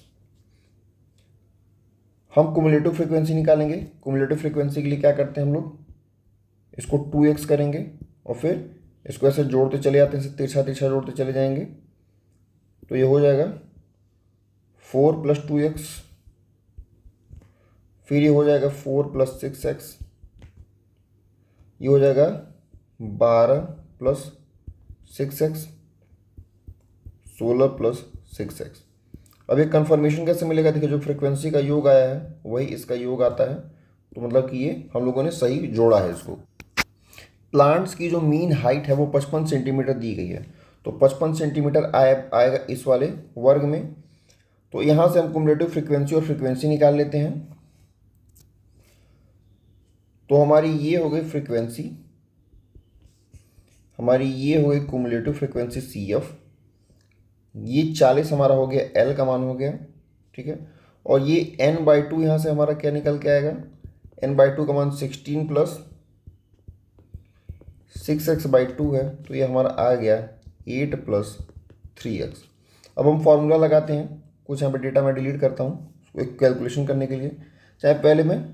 हम कुमुलेटिव फ्रीक्वेंसी निकालेंगे। कुमुलेटिव फ्रीक्वेंसी के लिए क्या करते हैं हम लोग, इसको 2x करेंगे और फिर इसको ऐसे जोड़ते चले जाते हैं, तिरछा तिरछा जोड़ते चले जाएंगे। तो ये हो जाएगा 4 + 2x, फिर ये हो जाएगा 4 + 6x, ये हो जाएगा 12 + 6x, 16 + 6x। अब ये कन्फर्मेशन कैसे मिलेगा, देखिए जो फ्रीक्वेंसी का योग आया है वही इसका योग आता है। तो मतलब कि ये हम लोगों ने सही जोड़ा है इसको। प्लांट्स की जो मीन हाइट है वो 55 सेंटीमीटर दी गई है। तो 55 सेंटीमीटर आएगा इस वाले वर्ग में। तो यहाँ से हम कुमुलेटिव फ्रीक्वेंसी और फ्रीक्वेंसी निकाल लेते हैं। तो हमारी ये हो गई फ्रीक्वेंसी, हमारी ये हो गई कुमुलेटिव फ्रीक्वेंसी CF। ये 40 हमारा हो गया, L का मान हो गया, ठीक है। और ये n/2 यहाँ से हमारा क्या निकल के आएगा, n/2 का मान 16 + 6x/2 है। तो ये हमारा आ गया 8 + 3x। अब हम फॉर्मूला लगाते हैं। कुछ यहाँ पे डेटा मैं डिलीट करता हूँ एक कैलकुलेशन करने के लिए। चाहे पहले मैं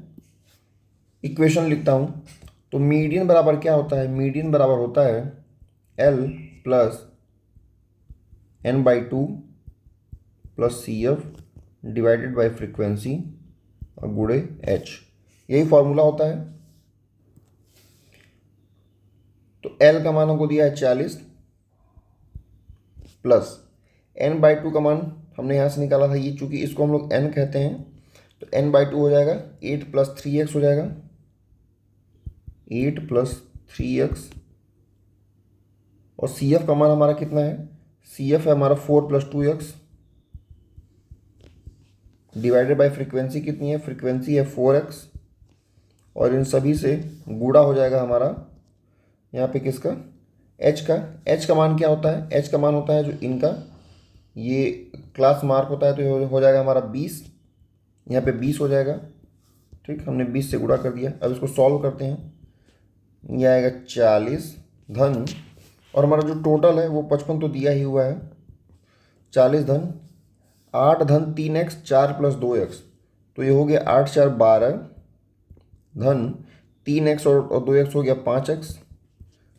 इक्वेशन लिखता हूँ। तो मीडियन बराबर क्या होता है, मीडियन बराबर होता है L + n/2 + CF divided by frequency और गुणे h, यही फॉर्मूला होता है। तो L का मान हमको दिया है 40 प्लस n/2 का मान हमने यहाँ से निकाला था, ये चूंकि इसको हम लोग n कहते हैं तो n/2 हो जाएगा 8 + 3x हो जाएगा, 8 + 3x। और CF का मान हमारा कितना है, CF है हमारा 4 + 2x डिवाइडेड बाय फ्रीक्वेंसी कितनी है, फ्रीक्वेंसी है 4x। और इन सभी से गुणा हो जाएगा हमारा यहाँ पे किसका, h का मान क्या होता है, h का मान होता है जो इनका ये क्लास मार्क होता है। तो हो जाएगा हमारा 20, यहाँ पे 20 हो जाएगा, ठीक। हमने 20 से गुणा कर दिया। अब इसको सॉल्व करते हैं, ये आएगा 40 धन, और हमारा जो टोटल है वो 55 तो दिया ही हुआ है, 40 धन 8 धन 3x 4 + 2x। तो ये हो गया 8 4 12 धन 3x और 2x हो गया 5x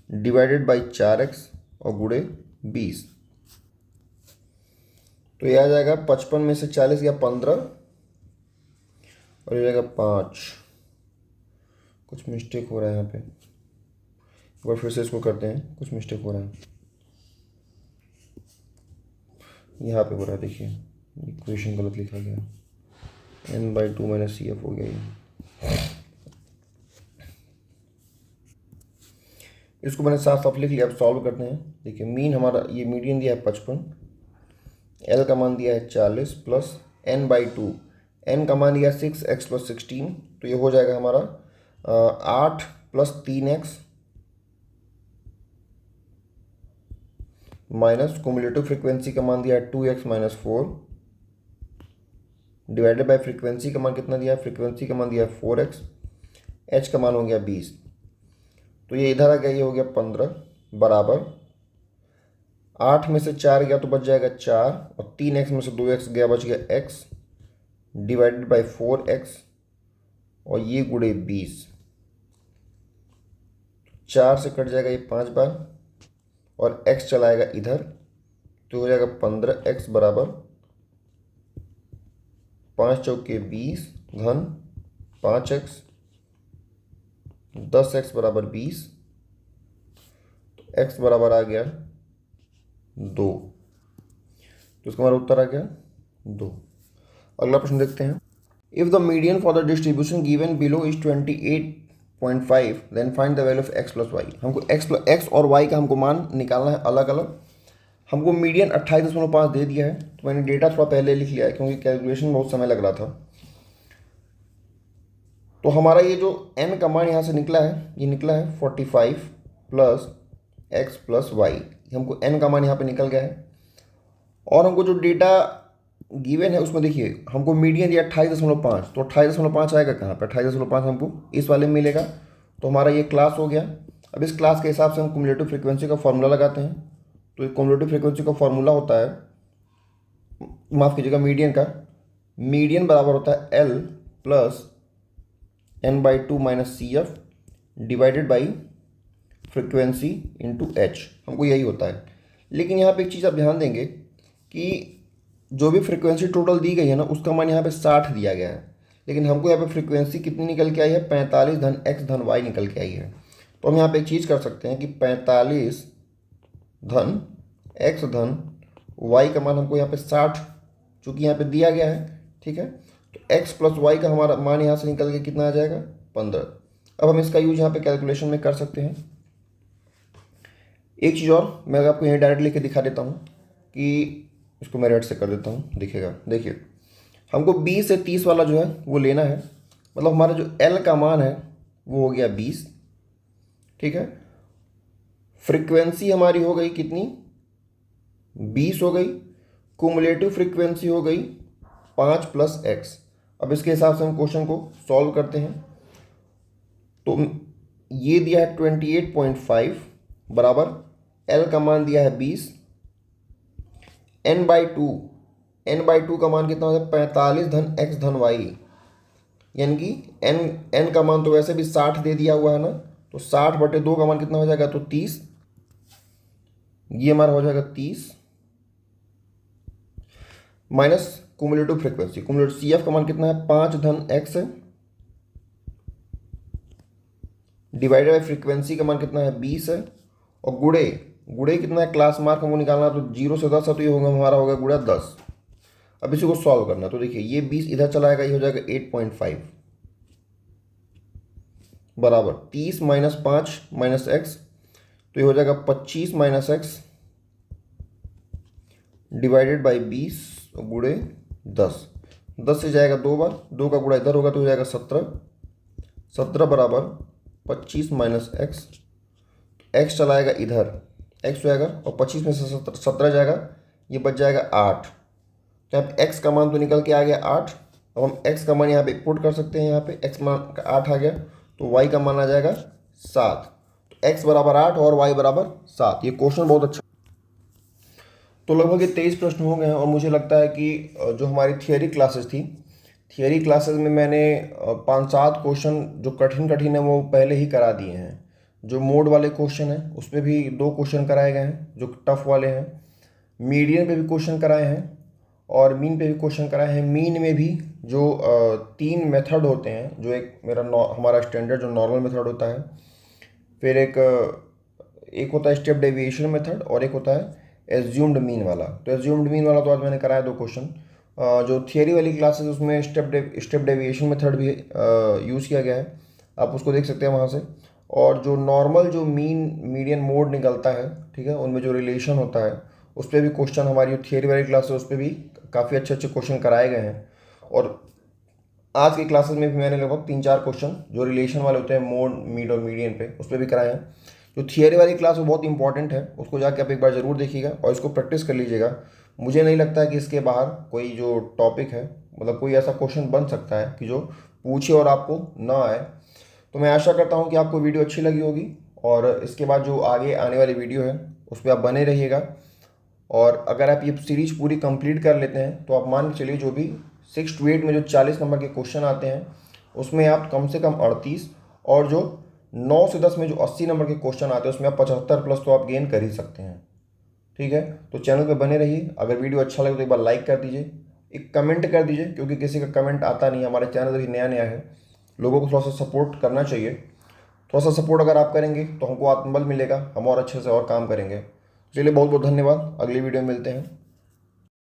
डिवाइडेड बाई 4x और गुणे 20। तो ये आ जाएगा 55 में से 40 या 15 और ये जाएगा 5। कुछ मिस्टेक हो रहा है यहाँ पे, एक बार फिर से इसको करते हैं, कुछ मिस्टेक हो रहा है यहाँ पे हो रहा है। देखिए इक्वेशन गलत लिखा गया, n/2 - CF हो गया ये। इसको मैंने साफ साफ लिख लिया। अब सॉल्व करते हैं। देखिए मीन हमारा, ये मीडियन दिया है 55, एल का मान दिया है 40 प्लस n/2, एन का मान दिया 6x + 16, तो ये हो जाएगा हमारा 8 + 3x माइनस कुमुलेटिव फ्रिक्वेंसी का मान दिया है 2x - 4 डिवाइडेड बाय फ्रिक्वेंसी का मान कितना दिया है, फ्रिक्वेंसी का मान दिया है 4x, h का मान हो गया 20, तो ये इधर आ गया, ये हो गया 15 बराबर 8 में से 4 गया तो बच जाएगा 4 और 3x में से 2x गया, बच गया x डिवाइडेड बाय 4x और ये गुणे 20, 4 से कट जाएगा ये 5 बार और x चलाएगा इधर, तो हो जाएगा 15x बराबर 5 चौके 20 घन 5x 10x बराबर 20, तो x बराबर आ गया 2, तो इसका हमारा उत्तर आ गया 2। अगला प्रश्न देखते हैं। If the median for the distribution given below is 28.5 then find the value of x + y। हमको x और y का हमको मान निकालना है अलग अलग। हमको मीडियन 28.5 दे दिया है, तो मैंने डेटा थोड़ा पहले लिख लिया है क्योंकि कैलकुलेशन बहुत समय लग रहा था। तो हमारा ये जो n का मान यहाँ से निकला है, ये निकला है 45 प्लस x प्लस y, हमको n का मान यहाँ पे निकल गया है। और हमको जो डेटा गिवन है उसमें देखिए हमको मीडियन दिया 28.5, तो 28.5 आएगा कहाँ पे, 28.5 हमको इस वाले में मिलेगा, तो हमारा ये क्लास हो गया। अब इस क्लास के हिसाब से हम कुमुलेटिव फ्रिक्वेंसी का फॉर्मूला लगाते हैं। तो कुमुलेटिव फ्रिक्वेंसी का फॉर्मूला होता है, माफ़ कीजिएगा मीडियन का, मीडियन बराबर होता है L plus n/2 minus CF divided by frequency into h, हमको यही होता है। लेकिन यहाँ पे एक चीज़ आप ध्यान देंगे कि जो भी फ्रिक्वेंसी टोटल दी गई है ना, उसका मान यहाँ पे 60 दिया गया है, लेकिन हमको यहाँ पे फ्रिक्वेंसी कितनी निकल के आई है, 45 धन x धन y निकल के आई है। तो हम यहाँ पे एक चीज़ कर सकते हैं कि 45 धन x धन y का मान हमको यहाँ पे 60 चूँकि यहाँ पे दिया गया है, ठीक है, तो x प्लस y का हमारा मान यहाँ से निकल के कितना आ जाएगा, 15। अब हम इसका यूज यहाँ पे कैलकुलेशन में कर सकते हैं। एक चीज़ और मैं आपको यहीं डायरेक्ट लिख के दिखा देता हूँ कि इसको मैं रेड से कर देता हूँ, दिखेगा। देखिए हमको 20 से 30 वाला जो है वो लेना है, मतलब हमारा जो L का मान है वो हो गया 20, ठीक है। फ्रिक्वेंसी हमारी हो गई कितनी, 20 हो गई, कुमुलेटिव फ्रिक्वेंसी हो गई 5 प्लस x। अब इसके हिसाब से हम क्वेश्चन को सॉल्व करते हैं। तो ये दिया है 28.5 बराबर L का मान दिया है 20, n/2 का मान कितना होता है, 45 धन x धन y, यानी कि n का मान तो वैसे भी 60 दे दिया हुआ है ना, तो 60/2 का मान कितना हो जाएगा, तो 30, ये हमारा हो जाएगा 30 minus cumulative frequency, cumulative CF का मान कितना है, 5 धन x डिवाइडेड बाई फ्रिक्वेंसी का मान कितना है, 20 है, और गुणे कितना है, क्लास मार्क हमको निकालना है, तो 0 से 10 है, तो ये होगा हमारा होगा गुणा 10। अब इसी को सॉल्व करना, तो देखिए ये 20 इधर चला आएगा, ये हो जाएगा 8.5 बराबर 30 माइनस 5 माइनस x, तो ये हो जाएगा 25 माइनस x डिवाइडेड बाई 20 गुणे 10 से जाएगा 2 बार, 2 का गुणा इधर होगा तो हो जाएगा 17 बराबर 25 माइनस x चलाएगा इधर, x जाएगा और 25 में से 17 जाएगा, ये बच जाएगा 8। तो यहाँ पे x का मान तो निकल के आ गया 8। अब हम x का मान यहाँ पे पुट कर सकते हैं, यहाँ पे x मान 8 आ गया, तो y का मान आ जाएगा 7। तो x बराबर 8 और y बराबर 7। ये क्वेश्चन बहुत अच्छा। तो लगभग ये 23 प्रश्न हो गए हैं, और मुझे लगता है कि जो हमारी थियरी क्लासेस थी, थियरी क्लासेस में मैंने 5-7 क्वेश्चन जो कठिन है वो पहले ही करा दिए हैं। जो मोड वाले क्वेश्चन हैं उसमें भी 2 क्वेश्चन कराए गए हैं जो टफ वाले हैं, मीडियन पे भी क्वेश्चन कराए हैं और मीन पे भी क्वेश्चन कराए हैं। मीन में भी जो 3 मेथड होते हैं, जो एक हमारा स्टैंडर्ड जो नॉर्मल मेथड होता है, फिर एक होता है स्टेप डेविएशन मेथड, और एक होता है एज्यूम्ड मीन वाला। तो एज्यूम्ड मीन वाला तो आज मैंने कराया 2 क्वेश्चन। जो थियरी वाली क्लासेस उसमें स्टेप डेविएशन मेथड भी यूज़ किया गया है, आप उसको देख सकते हैं वहाँ से। और जो नॉर्मल जो मीन मीडियन मोड निकलता है, ठीक है, उनमें जो रिलेशन होता है उस पर भी क्वेश्चन, हमारी जो थियरी वाली क्लास है उस पर भी काफ़ी अच्छे अच्छे क्वेश्चन कराए गए हैं। और आज की क्लासेस में भी मैंने लगभग 3-4 क्वेश्चन जो रिलेशन वाले होते हैं मोड मीड और मीडियन पे उस पर भी कराए हैं। जो थियरी वाली क्लास वो बहुत इंपॉर्टेंट है, उसको जाके आप एक बार ज़रूर देखिएगा और इसको प्रैक्टिस कर लीजिएगा। मुझे नहीं लगता है कि इसके बाहर कोई जो टॉपिक है, मतलब कोई ऐसा क्वेश्चन बन सकता है कि जो पूछे और आपको ना आए। तो मैं आशा करता हूँ कि आपको वीडियो अच्छी लगी होगी और इसके बाद जो आगे आने वाली वीडियो है उस पर आप बने रहिएगा। और अगर आप ये सीरीज पूरी कंप्लीट कर लेते हैं तो आप मान के चलिए जो भी 6 to 8 में जो 40 नंबर के क्वेश्चन आते हैं उसमें आप कम से कम 38, और जो 9 से 10 में जो 80 नंबर के क्वेश्चन आते हैं उसमें आप 75 प्लस तो आप गेन कर ही सकते हैं। ठीक है, तो चैनल पे बने रहिए। अगर वीडियो अच्छा लगे तो एक बार लाइक कर दीजिए, एक कमेंट कर दीजिए, क्योंकि किसी का कमेंट आता नहीं, हमारे चैनल अभी नया नया है, लोगों को थोड़ा सा सपोर्ट करना चाहिए। थोड़ा सा सपोर्ट अगर आप करेंगे तो हमको आत्मबल मिलेगा, हम और अच्छे से और काम करेंगे। चलिए, बहुत बहुत धन्यवाद, अगली वीडियो में मिलते हैं।